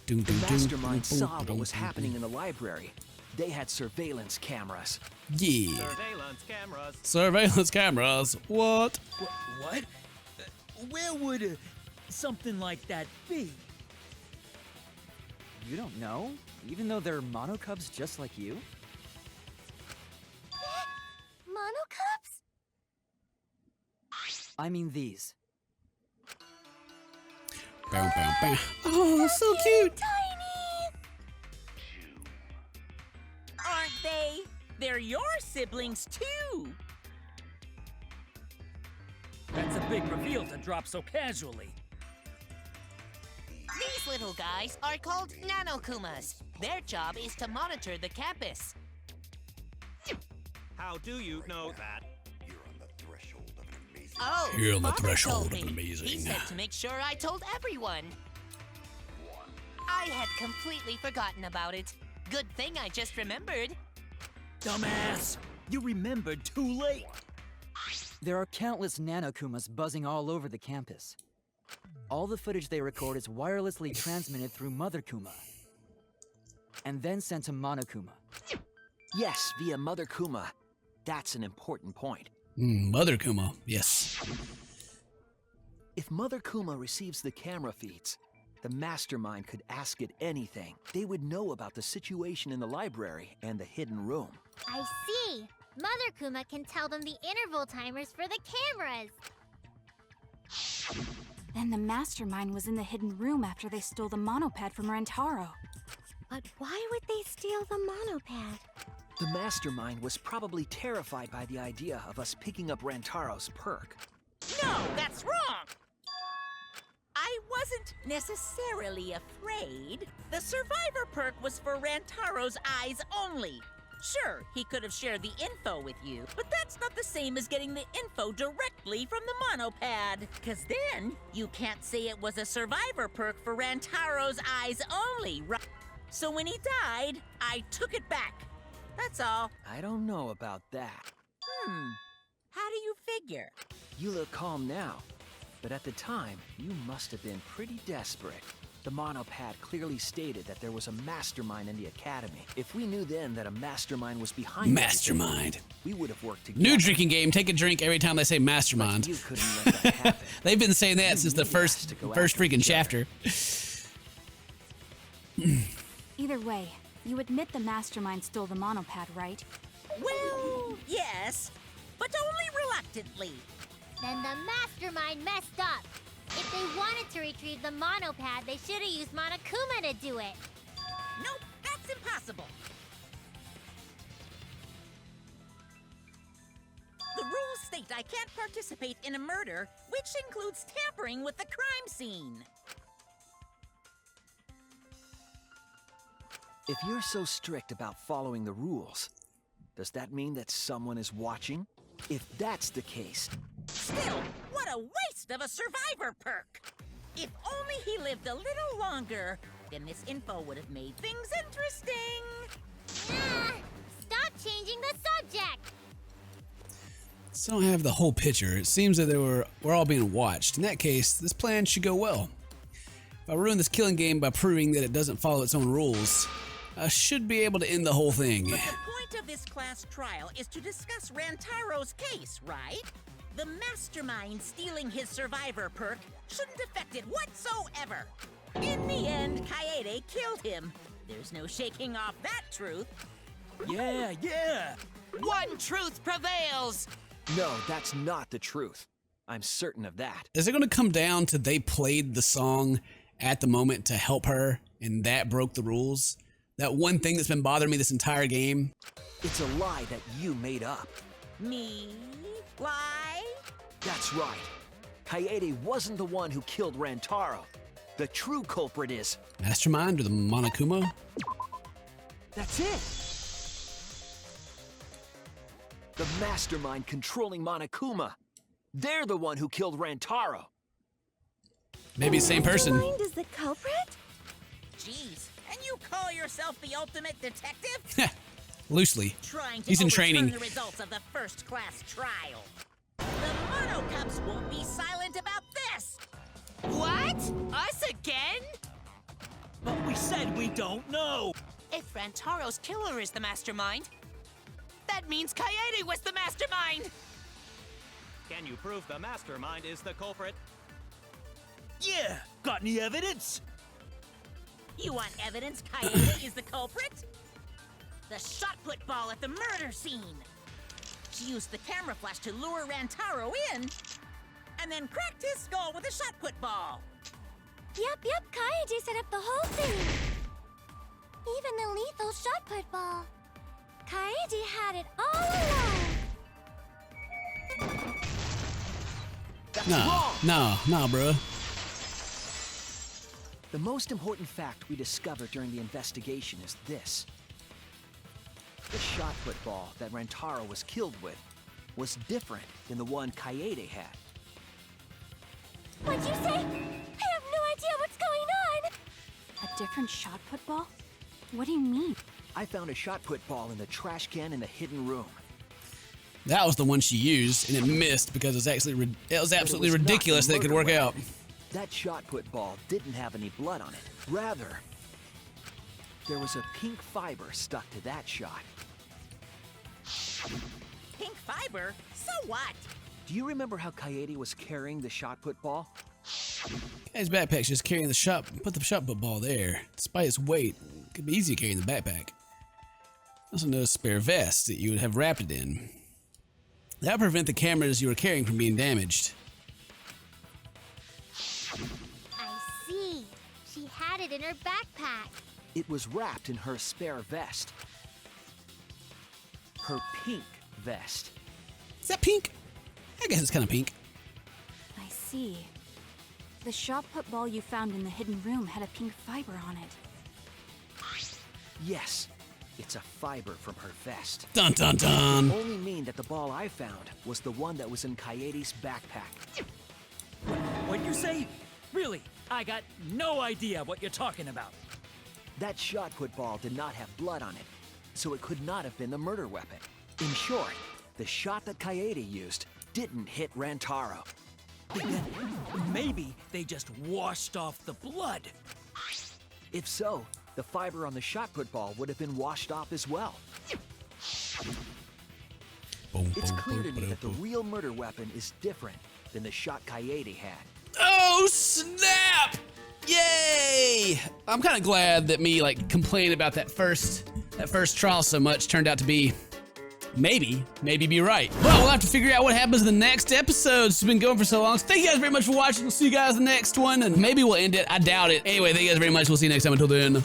The mastermind saw what was happening in the library. They had surveillance cameras. Yeah. Surveillance cameras. Surveillance cameras. What? What? Where would something like that be? You don't know? Even though they're Mono Cubs just like you? Mono Cubs? I mean these. Bow, bow, bow. Oh, so cute. Tiny! Aren't they? They're your siblings, too! That's a big reveal to drop so casually. These little guys are called Nanokumas. Their job is to monitor the campus. How do you know that? Oh, You're on the Father threshold told of me. amazing. He said to make sure I told everyone. I had completely forgotten about it. Good thing I just remembered. Dumbass! You remembered too late! There are countless Nanokumas buzzing all over the campus. All the footage they record is wirelessly transmitted through Mother Kuma, and then sent to Monokuma. Yes, via Mother Kuma. That's an important point. Mother Kuma, yes. If Mother Kuma receives the camera feeds, the mastermind could ask it anything. They would know about the situation in the library and the hidden room. I see! Mother Kuma can tell them the interval timers for the cameras! Then the mastermind was in the hidden room after they stole the monopad from Rantaro. But why would they steal the monopad? The mastermind was probably terrified by the idea of us picking up Rantaro's perk. No, that's wrong! I wasn't necessarily afraid. The survivor perk was for Rantaro's eyes only. Sure, he could have shared the info with you, but that's not the same as getting the info directly from the monopad. Cause then, you can't say it was a survivor perk for Rantaro's eyes only, right? So when he died, I took it back. That's all. I don't know about that. How do you figure? You look calm now, but at the time, you must have been pretty desperate. The monopad clearly stated that there was a mastermind in the academy. If we knew then that a mastermind was behind Mastermind. we would have worked together. New drinking game. Take a drink every time they say mastermind. You couldn't let that happen. They've been saying that since the first freaking chapter. Either way, you admit the mastermind stole the monopad, right? Well, yes, but only reluctantly. Then the mastermind messed up. If they wanted to retrieve the monopad, they should have used Monokuma to do it. Nope, that's impossible. The rules state I can't participate in a murder, which includes tampering with the crime scene. If you're so strict about following the rules, does that mean that someone is watching? If that's the case... Still, what a waste of a survivor perk! If only he lived a little longer, then this info would have made things interesting. Stop changing the subject! So I don't have the whole picture. It seems that we're all being watched. In that case, this plan should go well. If I ruin this killing game by proving that it doesn't follow its own rules, I should be able to end the whole thing. But the point of this class trial is to discuss Rantaro's case, right? The mastermind stealing his survivor perk shouldn't affect it whatsoever. In the end, Kaede killed him. There's no shaking off that truth. Yeah! One truth prevails! No, that's not the truth. I'm certain of that. Is it going to come down to they played the song at the moment to help her, and that broke the rules? That one thing that's been bothering me this entire game? It's a lie that you made up. Me? Lie? That's right. Kaede wasn't the one who killed Rantaro. The true culprit is... Mastermind or the Monokuma? That's it! The mastermind controlling Monokuma. They're the one who killed Rantaro. Maybe the same person. Mastermind is the culprit? Jeez, and you call yourself the ultimate detective? Loosely. Trying to He's in overturn training. the results of the first class trial. The Mono Cups won't be silent about this! What? Us again? But we said we don't know! If Rantaro's killer is the mastermind, that means Kaede was the mastermind! Can you prove the mastermind is the culprit? Yeah! Got any evidence? You want evidence Kaede is the culprit? The shot put ball at the murder scene. She used the camera flash to lure Rantaro in, and then cracked his skull with a shot put ball. Yep, Kaede set up the whole thing. Even the lethal shot put ball. Kaede had it all along. That's wrong! No, bro. The most important fact we discovered during the investigation is this. The shot put ball that Rantaro was killed with was different than the one Kaede had. What'd you say? I have no idea what's going on. A different shot put ball? What do you mean? I found a shot put ball in the trash can in the hidden room. That was the one she used, and it missed because it was absolutely ridiculous that it could work out. That shot put ball didn't have any blood on it. Rather, there was a pink fiber stuck to that shot. Pink fiber? So what? Do you remember how Kaede was carrying the shot put ball? His backpack's just carrying the put the shot put ball there. Despite its weight, it could be easy to carry in the backpack. Also noticed a spare vest that you would have wrapped it in. That would prevent the cameras you were carrying from being damaged. I see. She had it in her backpack. It was wrapped in her spare vest. Her pink vest. Is that pink? I guess it's kind of pink. I see. The shot put ball you found in the hidden room had a pink fiber on it. Yes, It's a fiber from her vest. Dun dun dun. Only mean that the ball I found was the one that was in Kaede's backpack. What'd you say? Really? I got no idea what you're talking about. That shot put ball did not have blood on it, so it could not have been the murder weapon. In short, the shot that Kaede used didn't hit Rantaro. Then maybe they just washed off the blood. If so, the fiber on the shot put ball would have been washed off as well. It's clear to me that the real murder weapon is different than the shot Kaede had. Oh, snap! Yay! I'm kind of glad that me like complaining about that first trial so much turned out to be maybe be right. Well, we'll have to figure out what happens in the next episode. It's been going for so long. So thank you guys very much for watching. We'll see you guys in the next one, and maybe we'll end it. I doubt it. Anyway, thank you guys very much. We'll see you next time. Until then,